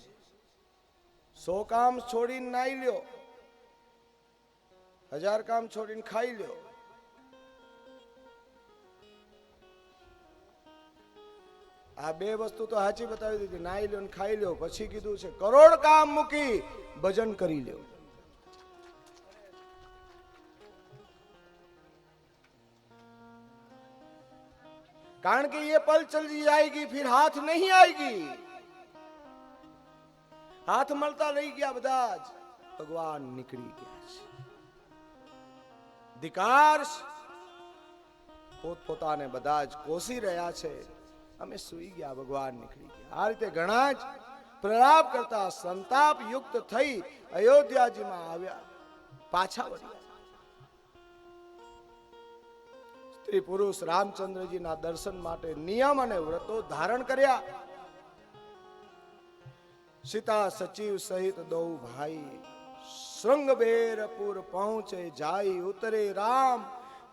100 કામ છોડીને નાઈ લ્યો, 1000 કામ છોડીને ખાઈ લ્યો. આ બે વસ્તુ તો સાચી બતાવી દીધી, નાઈ લ્યો ને ખાઈ લ્યો. પછી કીધું છે કરોડ કામ મૂકી ભજન કરી લ્યો. કારણ કે ये पल चली जाएगी, फिर हाथ नहीं आएगी. હાથ મળતા રહી ગયા બધા જ, ભગવાન નીકળી ગયા છે. ધિકાર પોતપોતાને બધા જ કોસી રહ્યા છે. અમે સૂઈ ગયા, ભગવાન નીકળી ગયા. આ રીતે ઘણા જ પ્રલાપ કરતા સંતાપ યુક્ત થઈ અયોધ્યાજીમાં આવ્યા, પાછા વળ્યા. સ્ત્રી પુરુષ રામચંદ્રજીના દર્શન માટે નિયમ અને વ્રતો ધારણ કર્યા. સીતા સચિવ સહિત દો ભાઈ શૃંગબેરપુર પહોંચે જાય. ઉતરે રામ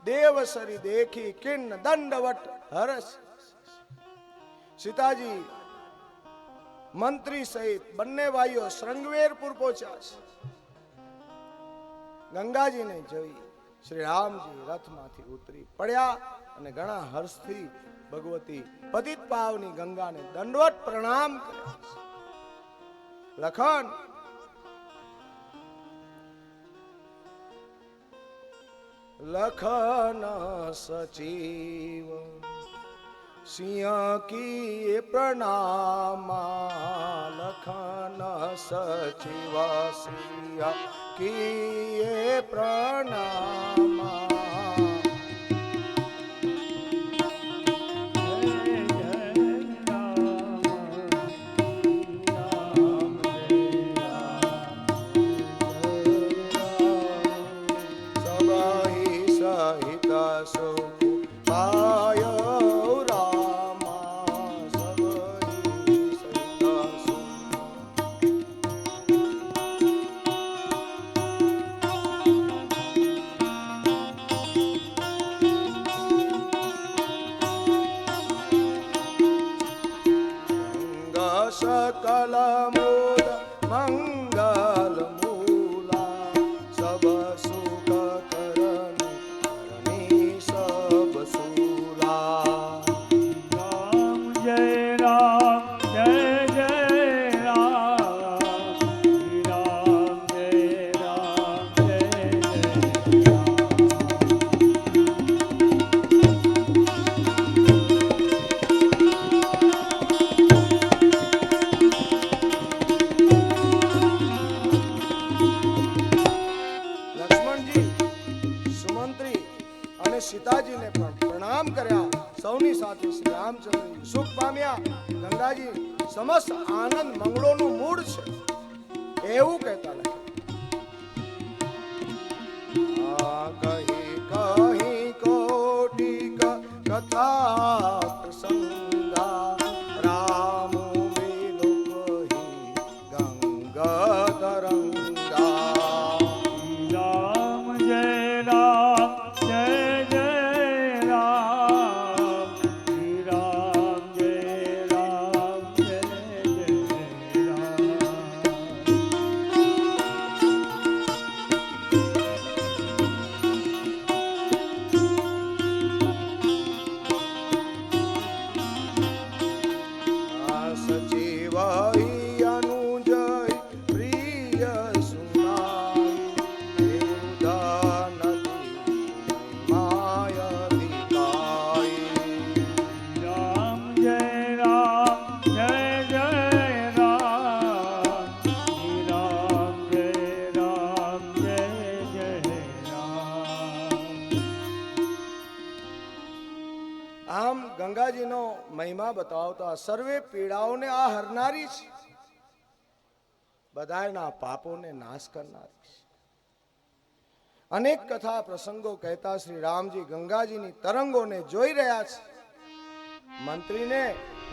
દેવસરી દેખી કિન્ન દંડવટ હરસ. સીતાજી મંત્રી સહિત બંને ભાઈઓ શૃંગવેરપુર પહોંચ્યા છે. ગંગાજીને જોઈ શ્રી રામજી રથમાંથી ઉતરી પડ્યા અને ઘણા હર્ષથી ભગવતી પતિત પાવની ગંગાને દંડવત પ્રણામ કર્યા. લખન લખન સચિવ સિંહ કી પ્રણામા. લખન સચિવ સિંહ કી પ્રણામા. सकल मूल मंगल मूला. सब सुख करनी सब सूला. राम जय राम जय जय राम. राम जय राम जय जय राम. સીતાજીને પણ પ્રણામ કર્યા. સૌની સાથે શ્રી રામચંદ્રજી સુખ પામ્યા. ગંગાજી સમસ્ત આનંદ મંગળોનું મૂળ છે એવું કહેતા લખે. કહી કહી કોટી કથા પ્રસંગા. રામ મેલો કહી ગંગા તરંગા. રામ જય રામ જય જય રામ. ગંગાજીનો મહિમા બતાવતા સર્વે પીડાઓને આ હરનારી છે, બધાયના પાપોને નાશ કરનારી છે. અનેક કથા પ્રસંગો કહેતા શ્રી રામજી ગંગાજીની તરંગોને જોઈ રહ્યા છે. મંત્રીને,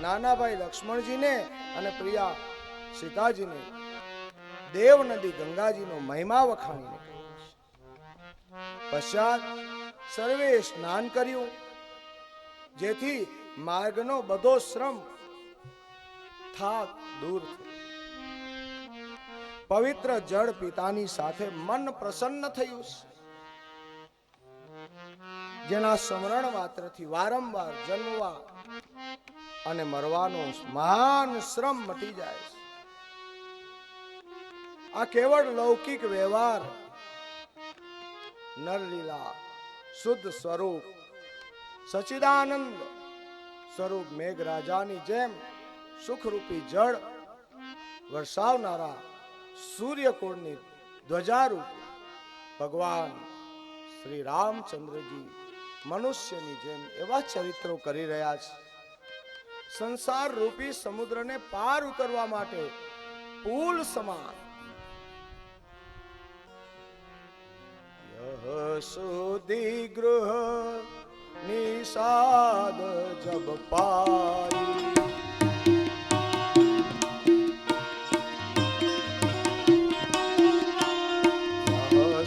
નાનાભાઈ લક્ષ્મણજીને અને પ્રિયા સીતાજીને દેવ નદી ગંગાજીનો મહિમા વખાણીને કહ્યું છે. પશ્ચાત સર્વે સ્નાન કર્યું, જેથી માર્ગનો બધો શ્રમ થાક દૂર થયો. પવિત્ર જળ પીતાની સાથે મન પ્રસન્ન થયું છે. જેના સ્મરણ માત્રથી વારંવાર જન્મવા અને મરવાનો મહાન શ્રમ મટી જાય છે. આ કેવળ લૌકિક વ્યવહાર નરલીલા શુદ્ધ સ્વરૂપ સચિદાનંદ સ્વરૂપ મેઘરાજાની જેમ સુખરૂપી જળ વરસાવનારા સૂર્યકુળની ધ્વજારૂપ ભગવાન શ્રી રામચંદ્રજી મનુષ્યની જેમ એવા ચરિત્રો કરી રહ્યા છે. સંસાર રૂપી સમુદ્રને પાર ઉતરવા માટે પુલ સમાન સુધી ગૃહ નિષાદ જબ પાઈ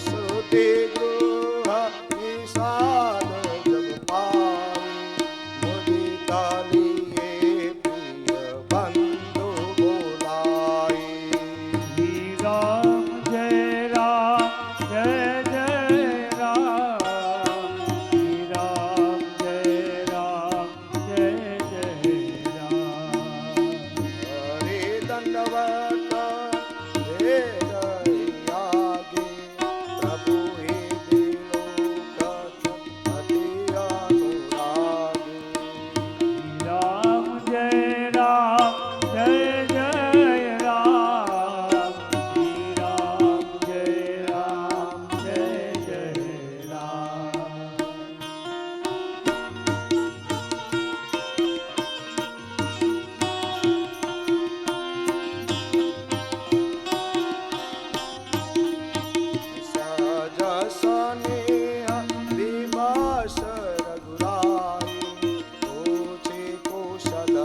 સુધી ગૃહ નિષાદ જબ પાઈ મુદિતા લીએ પ્રિય બંધુ બોલાઈ. શ્રી રામ જય રામ જય જય રામ, શ્રી રામ જય રામ જય જય રામ. હરે દંડવત હે દયાગે પ્રભુ હે દિલોક અતિ અનુરાગે. શ્રી રામ જય રામ જય જય રામ, શ્રી રામ જય રામ જય જય રામ. સહજ સ્નેહ વિમર્શ રઘુરાઈ પૂછે કુશલ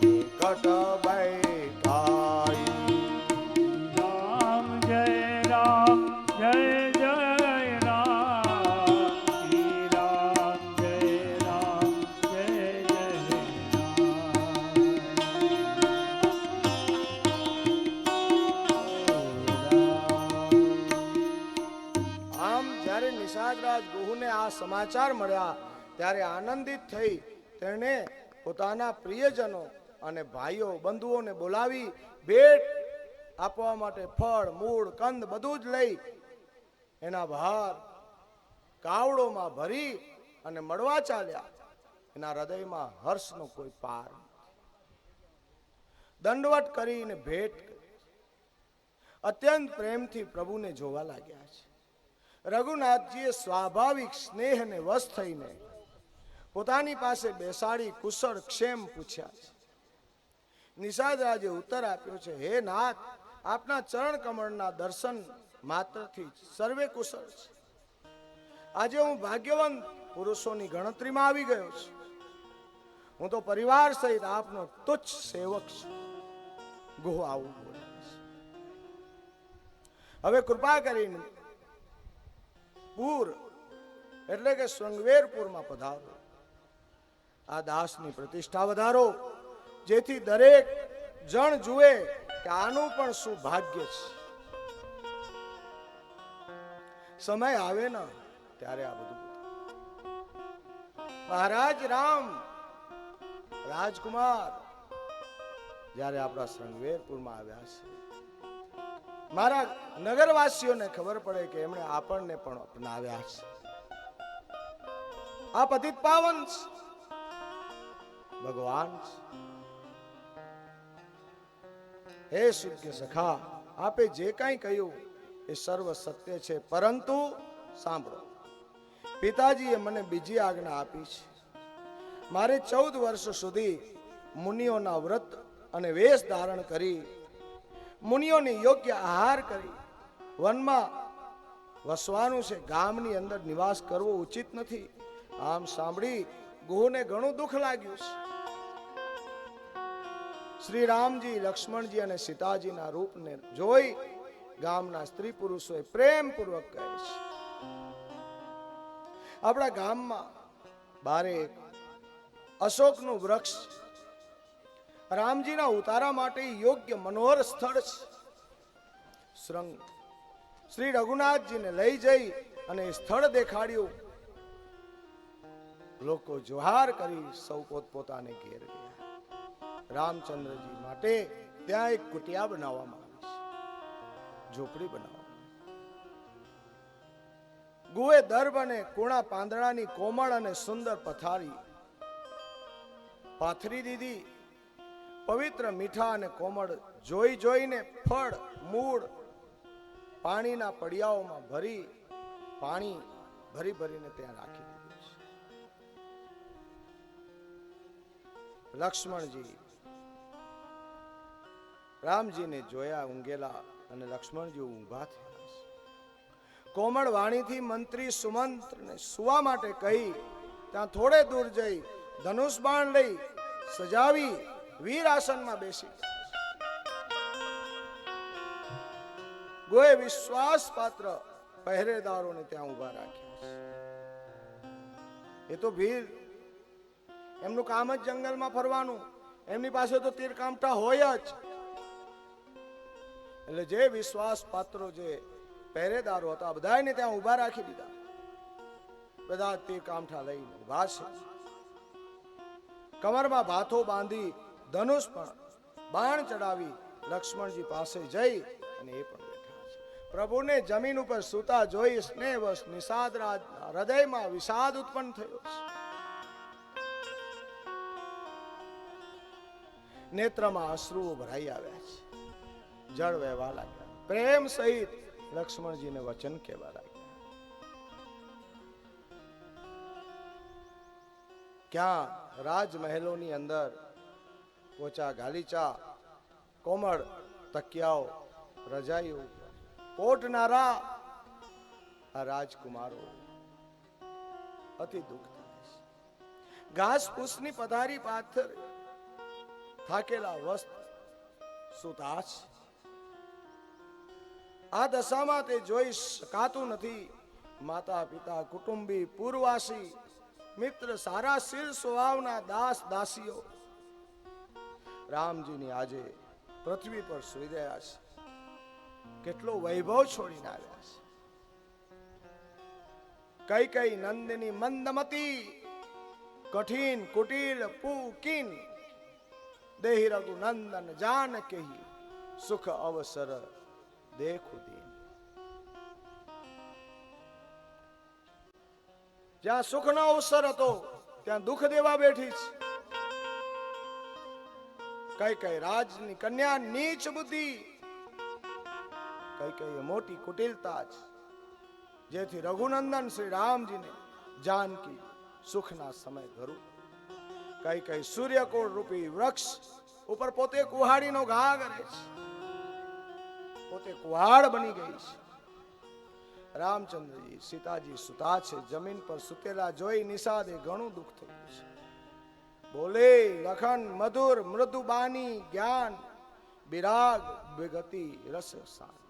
નિકટ બેઠાઈ. રામ જય રામ જય જય રામ, શ્રી રામ જય રામ જય જય આમ જ્યારે નિષાદરાજ ગુહુને આ સમાચાર મળ્યા ત્યારે આનંદિત થઈ તેણે પોતાના પ્રિયજનો અને ભાઈઓ બંધુઓને બોલાવી ભેટ આપવા માટે ફળ મૂળ કંદ બધું જ લઈ એના બહાર કાવડોમાં ભરી અને મળવા ચાલ્યા. એના હૃદયમાં હર્ષનો કોઈ પાર નથી. દંડવટ કરીને ભેટ કરી. અત્યંત પ્રેમથી પ્રભુને જોવા લાગ્યા છે. રઘુનાથજીએ સ્વાભાવિક સ્નેહને વશ થઈને પોતાની પાસે બેસાડી કુશળ ક્ષેમ પૂછ્યા છે. નિષાદરાજે ઉત્તર આપ્યો છે, હે નાથ, આપના ચરણ કમળના દર્શન માત્રથી સર્વે કુશળ છે. આજે હું ભાગ્યવંત પુરુષોની ગણતરીમાં આવી ગયો છું. હું તો પરિવાર સહિત આપનો તુચ્છ સેવક છું. ગુહુ આવું બોલે છે. હવે કૃપા કરીને પૂર એટલે કે શૃંગવેરપુરમાં પધારો. આ દાસની પ્રતિષ્ઠા વધારો, જેથી દરેક જણ જુએ કે આનું પણ શું ભાગ્ય છે. સમય આવે ને ત્યારે આ બધું મહારાજ રામ રાજકુમાર જ્યારે આપણા શૃંગવેરપુરમાં આવ્યા છે, મારા નગરવાસીઓને ખબર પડે કે એમણે આપણને પણ અપનાવ્યા છે. આ પતિત પાવન છે, ભગવાન છે. હે શુદ્ધ સખા, આપે જે કાંઈ કહ્યું એ સર્વ સત્ય છે, પરંતુ સાંભળો, પિતાજીએ મને બીજી આજ્ઞા આપી છે. મારે 14 વર્ષ સુધી મુનિઓના વ્રત અને વેશ ધારણ કરી મુનિઓની યોગ્ય આહાર કરી વનમાં વસવાનું છે, ગામની અંદર નિવાસ કરવો ઉચિત નથી. આમ સાંભળી ગુહને ઘણું દુઃખ લાગ્યું છે. શ્રી રામજી, લક્ષ્મણજી અને સીતાજીના રૂપને જોઈ ગામના સ્ત્રી પુરુષોએ પ્રેમપૂર્વક કહે છે, આપણા ગામમાં બારે અશોકનું વૃક્ષ રામજીના ઉતારા માટે યોગ્ય મનોહર સ્થળ છે. શ્રંગ શ્રી રઘુનાથજીને લઈ જઈ અને સ્થળ દેખાડ્યું. લોકો જોહાર કરી સૌ પોતપોતાને ઘેર ગયા. રામચંદ્રજી માટે ત્યાં એક કુટિયા બનાવવામાં આવી છે, ઝૂંપડી બનાવવામાં. ગુએ દર્ભ અને કુણા પાંદડાની કોમળ અને સુંદર પથારી પાથરી દીધી. પવિત્ર મીઠા અને કોમળ જોઈ જોઈને ફળ મૂળ પાણીના પડિયાઓમાં પાણી ભરી ભરીને ત્યાં રાખી દીધું છે. લક્ષ્મણજી રામજીને જોયા ઊંઘેલા અને લક્ષ્મણજી ઊભા થયા. કોમળ વાણીથી મંત્રી સુમંત્રને સુવા માટે કહી ત્યાં થોડે દૂર જઈ ધનુષ બાણ લઈ સજાવી વીર આસનમાં બેસી. ગોએ વિશ્વાસ પાત્ર પહેરેદારોને ત્યાં ઉભા રાખ્યા. એ તો વીર, એમનું કામ જ જંગલમાં ફરવાનું, એમની પાસે તો તીર કામઠા હોય જ. એટલે જે વિશ્વાસ પાત્રો જે પહેરેદારો હતા બધાને ત્યાં ઉભા રાખી દીધા. બધા તીર કામઠા લઈને ઉભા છે. કમરમાં ભાથો બાંધી ધનુષ પણ બાણ ચડાવી લક્ષ્મણજી પાસે જઈ અને એ પણ બેઠા છે. પ્રભુને જમીન ઉપર સૂતા જોઈ સ્નેહવશ નિષાદ રાજ હૃદયમાં વિષાદ ઉત્પન્ન થયો છે. નેત્રમાં અશ્રુઓ ભરાઈ આવ્યા છે, જળ વહેવા લાગ્યા. પ્રેમ સહિત લક્ષ્મણજીને વચન કહેવા લાગ્યા. ક્યાં રાજમહેલોની અંદર પોચા ગાલીચા, કોમળ તકિયાઓ, રજાઈઓ પોટનારા આ રાજકુમારો અતિ દુઃખ થાય છે. ઘાસ ફૂસની પધારી પાથર થાકેલા વસ્ત્ર સુતા છે. આ દશામાં તે જોઈ શકાતું નથી. માતા પિતા, કુટુંબી, પૂર્વાસી, મિત્ર, સારા શીલ સ્વભાવના દાસ દાસીઓ રામજીની આજે પૃથ્વી પર સુઈ રહ્યા છે. કેટલો વૈભવ છોડીને આવ્યા છે. કઈ કઈ નંદિની મંદમતી, કઠિન કુટિલ પુકિન, દેહી રઘુનંદન જાનકી, સુખ અવસર દેખું દીન. જ્યાં સુખનો અવસર હતો ત્યાં દુઃખ દેવા બેઠી છે. કઈ કઈ રાજની કન્યા નીચ બુદ્ધિ, કઈ કઈ મોટી કુટિલતા છે, જેથી રઘુનંદન શ્રી રામજીને જાનકી સુખના સમય ધરું. કઈ કઈ સૂર્યકોળ રૂપી વૃક્ષ ઉપર પોતે કુહાડીનો ઘા કરે છે, પોતે કુહાડ બની ગઈ છે. રામચંદ્રજી, સીતાજી સુતા છે. જમીન પર સુતેલા જોઈ નિષાદે ઘણું દુઃખ થયું છે. બોલે લખન મધુર મૃદુ બાની, જ્ઞાન બિરાગ વિગતિ રસ સાની.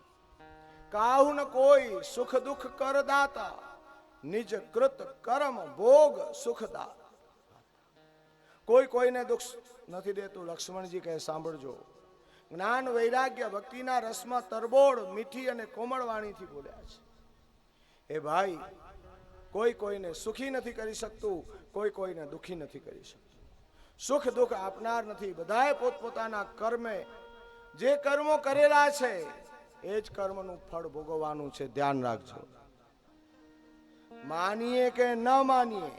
કાહુ ન કોઈ સુખ દુઃખ કરદાતા, નિજ કૃત કર્મ ભોગ સુખદા. કોઈ કોઈને દુઃખ નથી દેતું. લક્ષ્મણજી કહે સાંભળજો, જ્ઞાન વૈરાગ્ય ભક્તિના રસમાં તરબોળ મીઠી અને કોમળ વાણીથી બોલ્યા છે. એ ભાઈ, કોઈ કોઈને સુખી નથી કરી શકતું, કોઈ કોઈને દુખી નથી કરી શકતું. સુખ દુઃખ આપનાર નથી. બધાએ પોતપોતાના કર્મે જે કર્મો કરેલા છે એ જ કર્મનું ફળ ભોગવવાનું છે. ધ્યાન રાખજો. માનીએ કે ન માનીએ,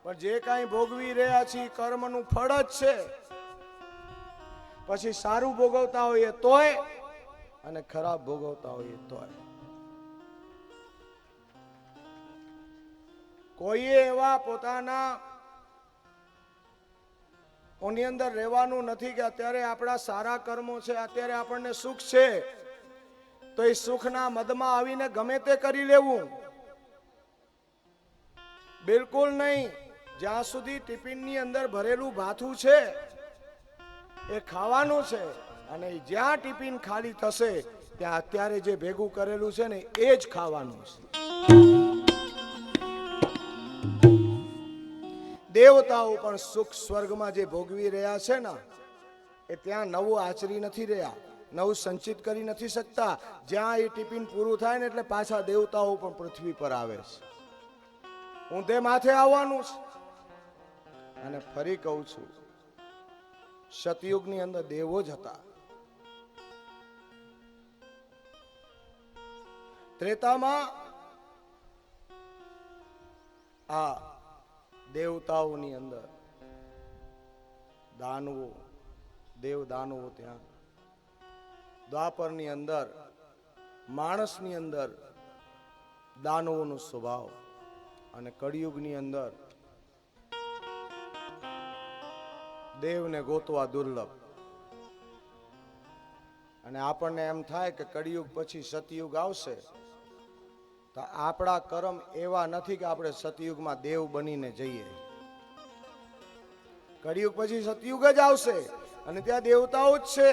પણ જે કાંઈ ભોગવી રહ્યા છીએ કર્મનું ફળ જ છે. પછી સારું ભોગવતા હોઈએ તોય અને ખરાબ ભોગવતા હોઈએ તોય. કોઈએ એવા પોતાના ઓની અંદર રહેવાનું નથી કે અત્યારે આપણા સારા કર્મો છે, અત્યારે આપણને સુખ છે તો એ સુખના મદમાં આવીને ગમે તે કરી લેવું, બિલકુલ નહીં. જ્યાં સુધી ટિફિનની અંદર ભરેલું ભાથું છે એ ખાવાનું છે, અને જ્યાં ટિફિન ખાલી થશે ત્યાં અત્યારે જે ભેગું કરેલું છે ને એ જ ખાવાનું છે. દેવતાઓ પણ સુખ સ્વર્ગમાં જે ભોગવી રહ્યા છે ને એ ત્યાં નવું આચરી નથી રહ્યા, નવું સંચિત કરી નથી શકતા. જ્યાં એ ટિફિન પૂરું થાય ને એટલે પાછા દેવતાઓ પણ પૃથ્વી પર આવે છે, ઊંધે માથે આવવાનું છે. અને ફરી કહું છું, સતયુગની અંદર દેવો જ હતા, ત્રેતામાં આ દેવતાઓની અંદર દાનવો, દેવ દાનવો ત્યાં, દ્વાપરની અંદર માણસની અંદર દાનવોનો સ્વભાવ, અને કળિયુગની અંદર દેવને ગોતવા દુર્લભ. અને આપણને એમ થાય કે કળિયુગ પછી સતયુગ આવશે, તો આપણા કર્મ એવા નથી કે આપણે સતયુગમાં દેવ બનીને જઈએ. કળિયુગ પછી સતયુગ જ આવશે અને ત્યાં દેવતાઓ જ છે,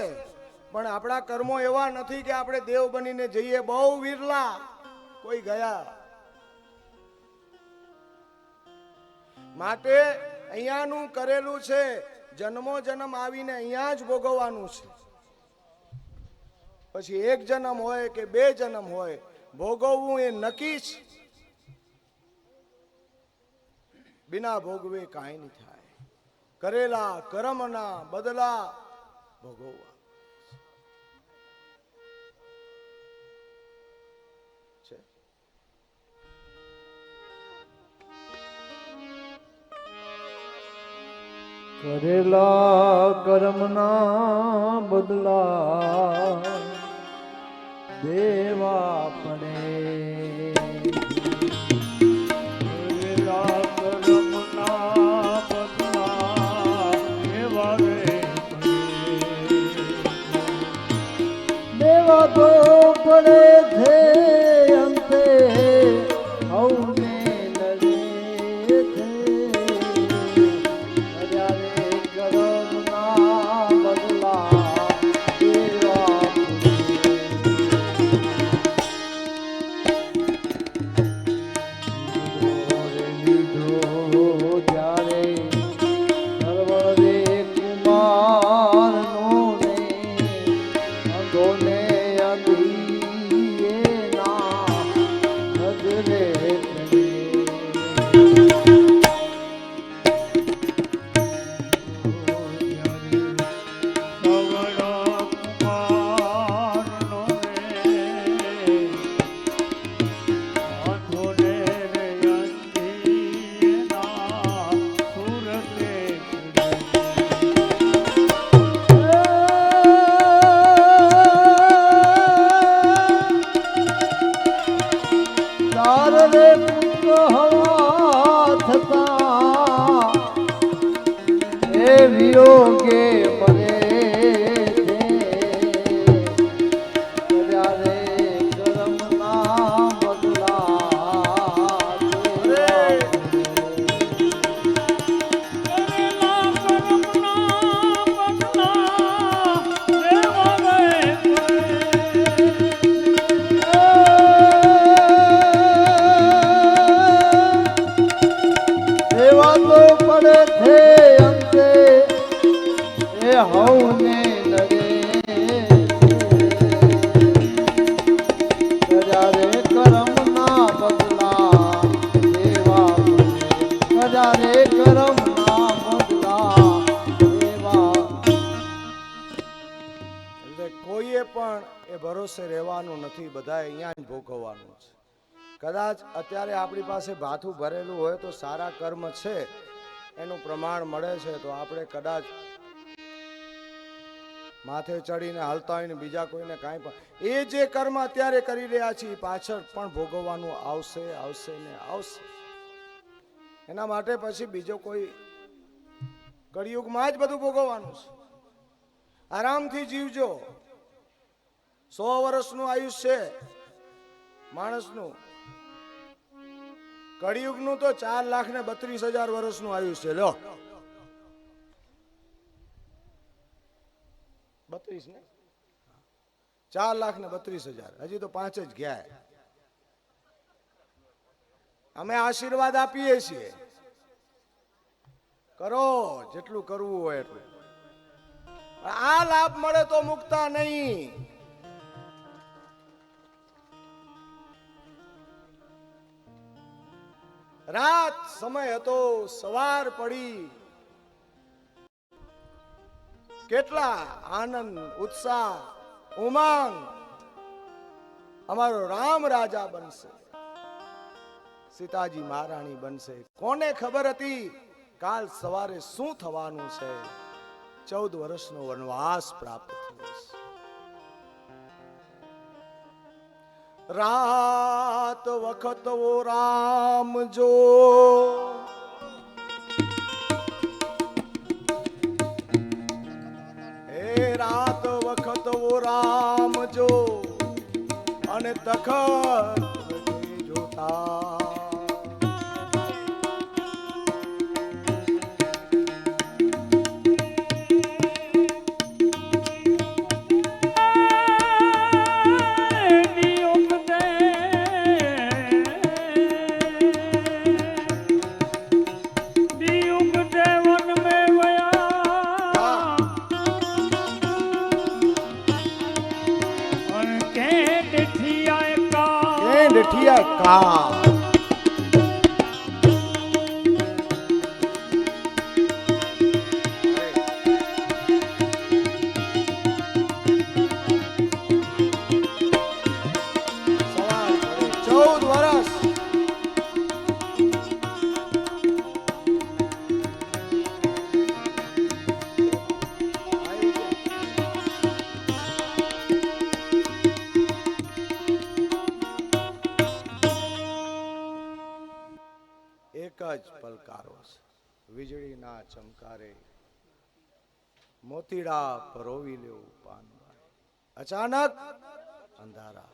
પણ આપણા કર્મો એવા નથી કે આપણે દેવ બનીને જઈએ. બહુ વિરલા કોઈ ગયા. માટે અહીંયાનું કરેલું છે, જન્મો જન્મ આવીને અહીંયા જ ભોગવવાનું છે. પછી એક જન્મ હોય કે બે જન્મ હોય, ભોગવવું એ નક્કી જ. બિના ભોગવે કાંઈ નહીં થાય. કરેલા કર્મના બદલા ભોગવવા છે. કરેલા કર્મના બદલા દેવા પડે. કરેલા કર્મના બદલા દેવા દેવા તો પડે છે અંતે હવને નડે છે. વિયોગે મરે કર્મના દેવા તો પડે છે અંતે હવને નડે. કજારે કર્મના બદલા દેવા કજારે કર્મના બદલા દેવા. એટલે કોઈએ પણ એ ભરોસે રહેવાનું નથી, બધા અહીંયા જ ભોગવવાનું છે. કદાચ અત્યારે આપણી પાસે ભાથું ભરેલું હોય તો સારા કર્મ છે એનું પ્રમાણ મળે છે, તો આપણે કદાચ માથે ચડીને હાલતા હોય ને બીજા કોઈને કાંઈ પણ એ જે કર્મ અત્યારે કરી રહ્યા છીએ પાછળ પણ ભોગવવાનું આવશે આવશે ને આવશે. એના માટે પછી બીજો કોઈ કળિયુગમાં જ બધું ભોગવવાનું છે. આરામથી જીવજો. 100 વર્ષનું આયુષ્ય છે માણસનું. કળિયુગનું તો 4,32,000 વર્ષનું આયુષ્ય. લો 32 ને 4,32,000. હજી તો 5 જ ગયા. અમે આશીર્વાદ આપીએ છીએ, કરો જેટલું કરવું હોય એટલું. આ લાભ મળે તો મુકતા નહીં. રાત સમય હતો, સવાર પડી. કેટલા આનંદ, ઉત્સાહ, ઉમંગ. અમારો રામ રાજા બનશે, સીતાજી મહારાણી બનશે. કોને ખબર હતી કાલ સવારે શું થવાનું છે? 14 વર્ષનો વનવાસ પ્રાપ્ત થયો છે. રાત વખત વો રામ જો, હે રાત વખત વો રામ જો, અને તખત જોતા. કા પલકારો છે. વીજળીના ચમકારે મોતીડા પરોવી લેવું પાન. અચાનક અંધારા.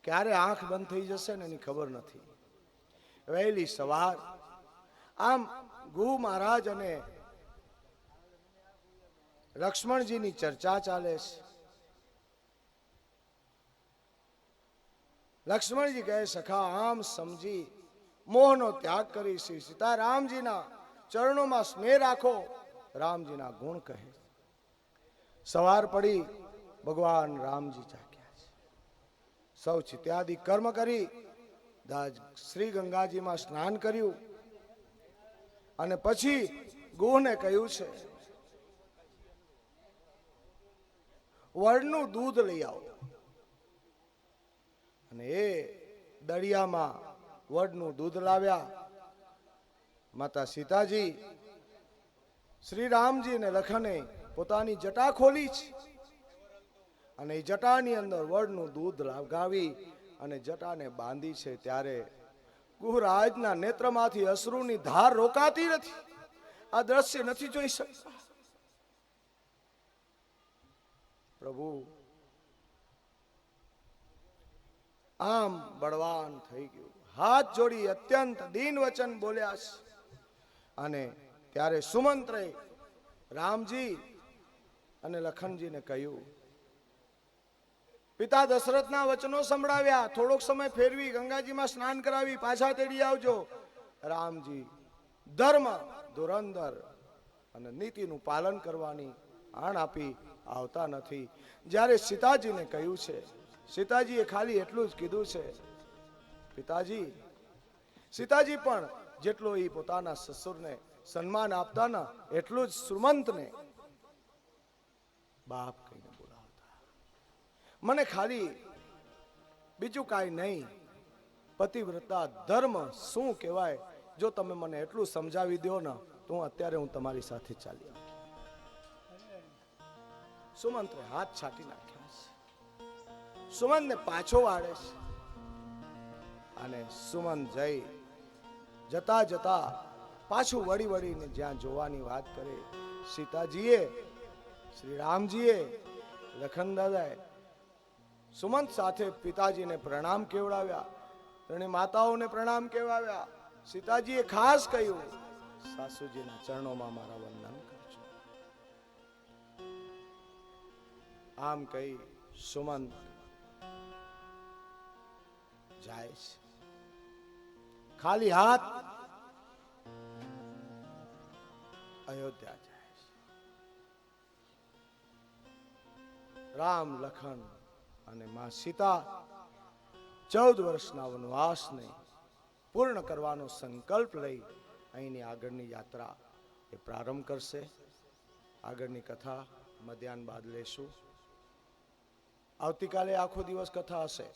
ક્યારે આંખ બંધ થઈ જશે ને એની ખબર નથી. વહેલી સવાર આમ ગુરુ મહારાજ અને લક્ષ્મણજીની ચર્ચા ચાલે છે. લક્ષ્મણજી કહે, સખા આમ સમજી મોહનો ત્યાગ કરી શ્રી સીતારામજીના ચરણોમાં સ્નેહ રાખો. રામજીના ગુણ કહે. સવાર પડી, ભગવાન રામજી જાગ્યા છે. સૌ ચિત્યાદિ કર્મ કરી શ્રી ગંગાજીમાં સ્નાન કર્યું અને પછી ગુહને કહ્યું છે, વડનું દૂધ લઈ આવો. અને એ દળિયામાં વડનું દૂધ લાવ્યા. માતા સીતાજી, શ્રી રામજી અને લખને પોતાની જટા ખોલી છે અને એ જટાની અંદર વડનું દૂધ લગાવી અને જટાને બાંધી છે. ત્યારે ગુહરાજના નેત્રમાંથી અશ્રુની ધાર રોકાતી નથી. આ દ્રશ્ય નથી જોઈ શકતા. પ્રભુ આમ બળવાન થઈ ગયું. હાથ જોડી અત્યંત દીન વચન બોલ્યા છે. અને ત્યારે સુમંત્રે રામજી અને લખનજીને કહ્યું, પિતા દશરથના વચનો સંભળાવ્યા. થોડોક સમય ફેરવી ગંગાજીમાં સ્નાન કરાવી પાછા તેડી આવજો. રામજી ધર્મ, ધુરંધર અને નીતિનું પાલન કરવાની આણ આપી આવતા નથી. જ્યારે સીતાજીને કહ્યું છે, સીતાજીએ ખાલી એટલું જ કીધું છે, પિતાજી. સીતાજી પણ જેટલો એ પોતાના સસુરને સન્માન આપતા ને એટલું જ સુમંતને બાપ કહીને બોલાવતા. મને ખાલી બીજું કાંઈ નહીં, પતિવ્રતા ધર્મ શું કહેવાય જો તમે મને એટલું સમજાવી દો ને તો અત્યારે હું તમારી સાથે ચાલી આવું. સુમંત્રે હાથ છાટી નાખ્યા છે. સુમંતને પાછો વાળે છે અને સુમંત જતા જતા પાછું વળી વળીને જ્યાં જોવાની વાત કરે, સીતાજીએ, શ્રી રામજીએ, લખન દાદાએ સુમંત સાથે પિતાજીને પ્રણામ કેવડાવ્યા, ત્રણે માતાઓને પ્રણામ કેવડાવ્યા. સીતાજીએ ખાસ કહ્યું, સાસુજીના ચરણોમાં મારા વંદન કરજો. આમ કહી સુમંત જાય છે ખાલી હાથ અયોધ્યા જાય છે. રામ, લખન અને માં સીતા 14 વર્ષના વનવાસને પૂર્ણ કરવાનો સંકલ્પ લઈ અહીંની આગળની યાત્રા એ પ્રારંભ કરશે. આગળની કથા મધ્યાહન બાદ લેશું. આવતીકાલે આખો દિવસ કથા હશે,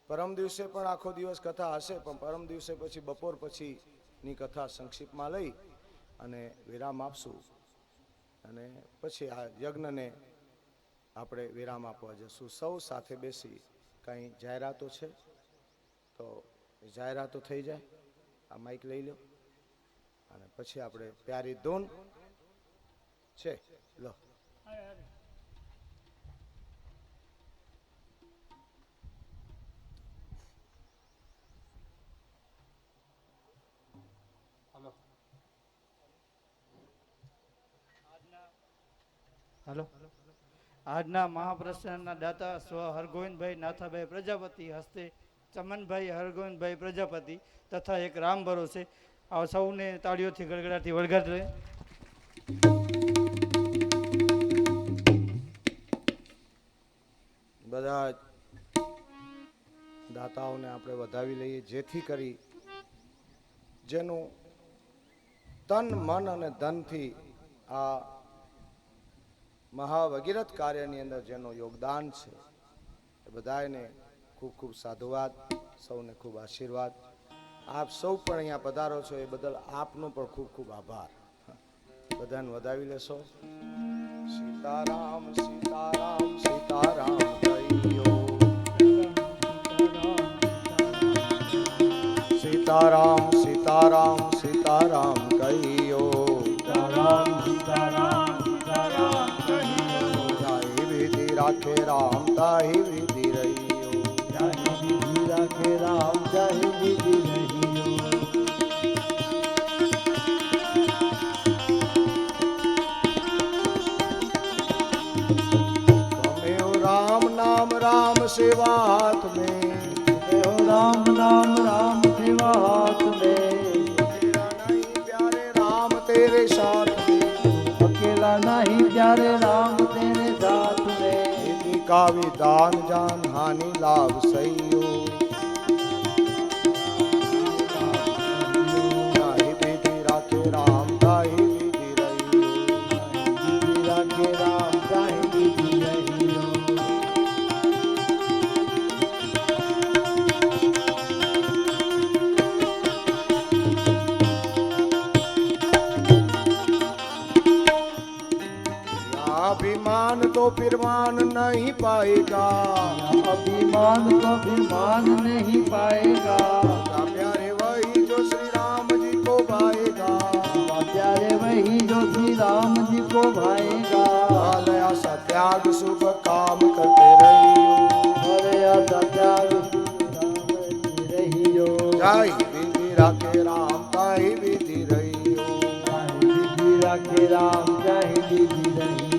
પરમ દિવસે પણ આખો દિવસ કથા હશે, પણ પરમ દિવસે પછી બપોર પછીની કથા સંક્ષિપ્તમાં લઈ અને વિરામ આપશું. અને પછી આ યજ્ઞને આપણે વિરામ આપવા જશું. સૌ સાથે બેસી કંઈ જાહેરાતો છે તો જાહેરાતો થઈ જાય. આ માઇક લઈ લો અને પછી આપણે પ્યારી ધૂન છે લો. હલો. આજના મહાપ્રસાદના દાતા સ્વ હરગોવિંદભાઈ નાથાભાઈ પ્રજાપતિ હસ્તે ચમનભાઈ હરગોવિંદભાઈ પ્રજાપતિ તથા એક રામ ભરોસે આ સૌને તાળીઓથી ગડગડાથી વળગાડ રહે. બધા દાતાઓને આપણે વધાવી લઈએ, જેથી કરી જેનું તન, મન અને ધનથી આ મહાભગીરથ કાર્યની અંદર જેનું યોગદાન છે એ બધાને ખૂબ ખૂબ સાધુવાદ, સૌને ખૂબ આશીર્વાદ. આપ સૌ પણ અહીંયા પધારો છો એ બદલ આપનો પણ ખૂબ ખૂબ આભાર. બધાને વધાવી લેશો. સીતારામ સીતારામ સીતારામ કહીયો, સીતારામ સીતારામ સીતારામ કહીયો, રાખે રામ તાહી વિધિ રહીયો, રાખે રામ ચાહે વિધિ રહીયો. ગમ્યો રામ નામ રામ સેવા હાથ में, राम नाम राम सेवा हाथ में, तेरा नहीं प्यारे राम तेरे साथ में, अकेला नहीं प्यारे राम तेरे साथ में, का विधान जान हानि लाभ सही हो, ताही विधि राखे राम ताही विधि रही हो, विधि राखे राम ताही विधि रही हो. अभिमान तो फिर मान नहीं पाएगा, अभिमान तो फिर मान नहीं पाएगा, प्यारे वही जो श्री राम जी को भाएगा, प्यारे वही जो श्री राम जी को भाएगा. आलया सत्याग शुभ काम करते रहियो, अरे सत्याग रहियो, जय विधि राखे राम ताही विधि रहियो, विधि राखे राम चाहे विधि रहियो.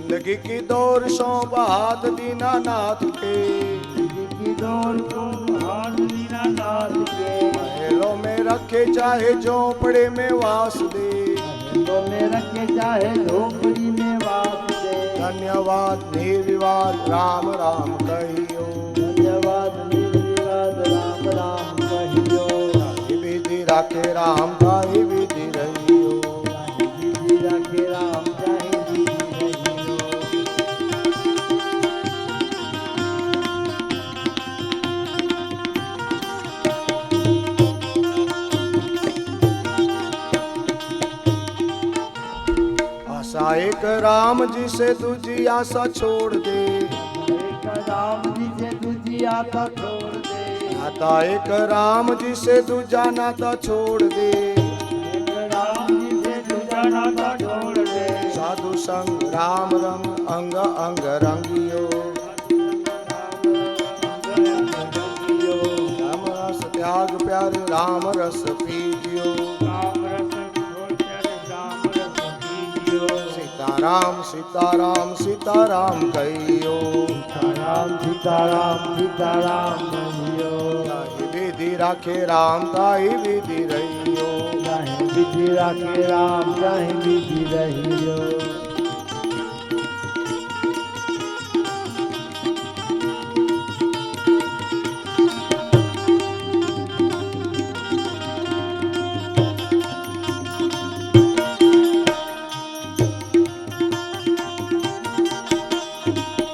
जिंदगी की दौर सौ बात दीनानाथ के, की दौड़ को हाथ दीना नाथ के, महलों में रखे चाहे झोपड़े में वास दे, तो में रखे चाहे झोपड़ी में वास दे. धन्यवाद निर्विवाद राम राम कहियो, धन्यवाद निर्विवाद राम राम कहियो, विधि राखे राम ताही विधि रहियो, विधि राखे राम चाहे विधि रहियो. एक राम जी से तुझी आशा छोड़ दे, एक राम जी से तुझी आशा छोड़ दे, नाता एक राम जी से दूजा नाता छोड़ दे, एक राम जी से तुझा नाता छोड़ दे, साधु संग राम रंग अंग अंग रंगियो, राम रस त्याग प्यारे राम रस पीजियो, राम रस घोर प्यारे राम रस पीजियो, सीताराम सीताराम सीताराम कहियो, सीताराम सीताराम सीताराम कहियो, ताहि विधि राखे राम ताहि विधि रहियो, चाहे विधि राखे राम चाहे विधि रहियो,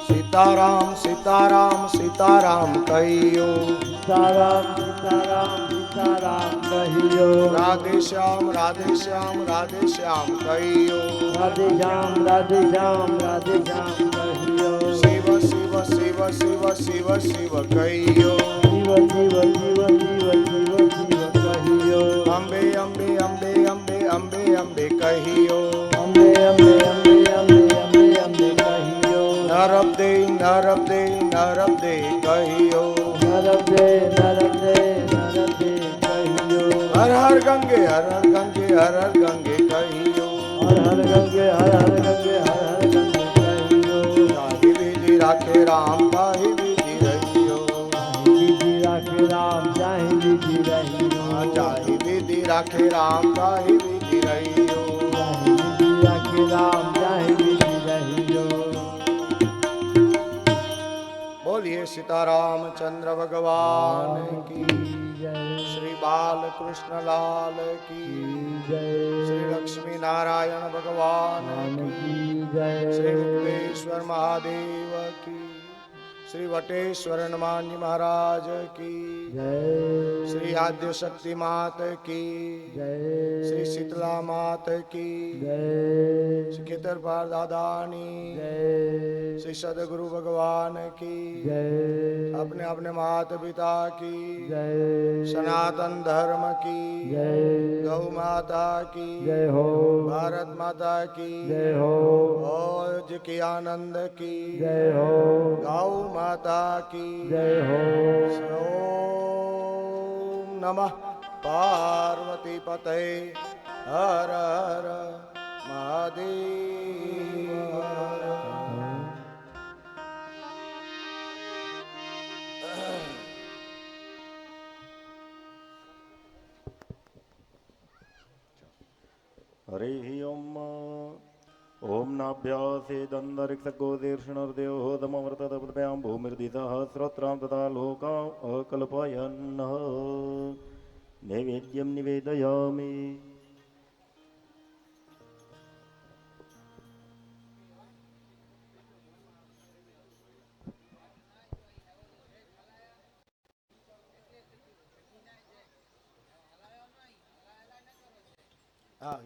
सीताराम सीताराम सीताराम कहियो, सीताराम सीताराम सीताराम कहियो, राधे श्याम राधे श्याम राधे श्याम कहियो, राधे श्याम राधे श्याम राधे श्याम कहियो, शिव शिव शिव शिव शिव शिव कहियो, शिव शिव शिव शिव शिव शिव कहियो, अम्बे अम्बे अम्बे अम्बे अम्बे अम्बे कहियो, अम्बे अम्बे अम्बे अम्बे अम्बे अम्बे कहियो, नरब्दे नरब्दे नरब्दे कहियो, नरब्दे नरब्दे नरब्दे कहियो, हर हर गंगे हर हर गंगे हर हर गंगे कहियो, हर हर गंगे हर हर गंगे हर हर गंगे कहियो, ताहि विधि राखे राम ताहि विधि रहियो, विधि राखे राम चाहे विधि रहियो, ताहि विधि राखे राम ताहि विधि रहियो, चाहे विधि राखे राम चाहे विधि रहियो, बोलिए सीताराम चंद्र भगवान की, जय श्री बाल कृष्ण लाल की, श्री जय लक्ष्मी नारायण भगवान राम की, की जय श्री विघ्नेश्वर महादेव की, श्री वटेश्वर हनुमान जी महाराज की, जय श्री आद्य शक्ति मात की, जय श्री शीतला मात की, जय श्री खेतरपाल दादानी, जय श्री सदगुरु भगवान की, जय अपने अपने माता पिता की, जय सनातन धर्म की, जय गौ माता की, जय हो भारत माता की, जय हो औज की आनंद की, जय हो गौ माता की, जय हो ओम नमः पार्वती पते हर हर महादेव हर। हरिः ओम् ॐ नाभ्यासेदन्तरिक्षगोदीर्षणर्देवोदमवर्तदपद्भ्यां भूमिर्दितः श्रोत्रां तथा लोकाम् अकल्पयन्नः नैवेद्यं निवेदयामि।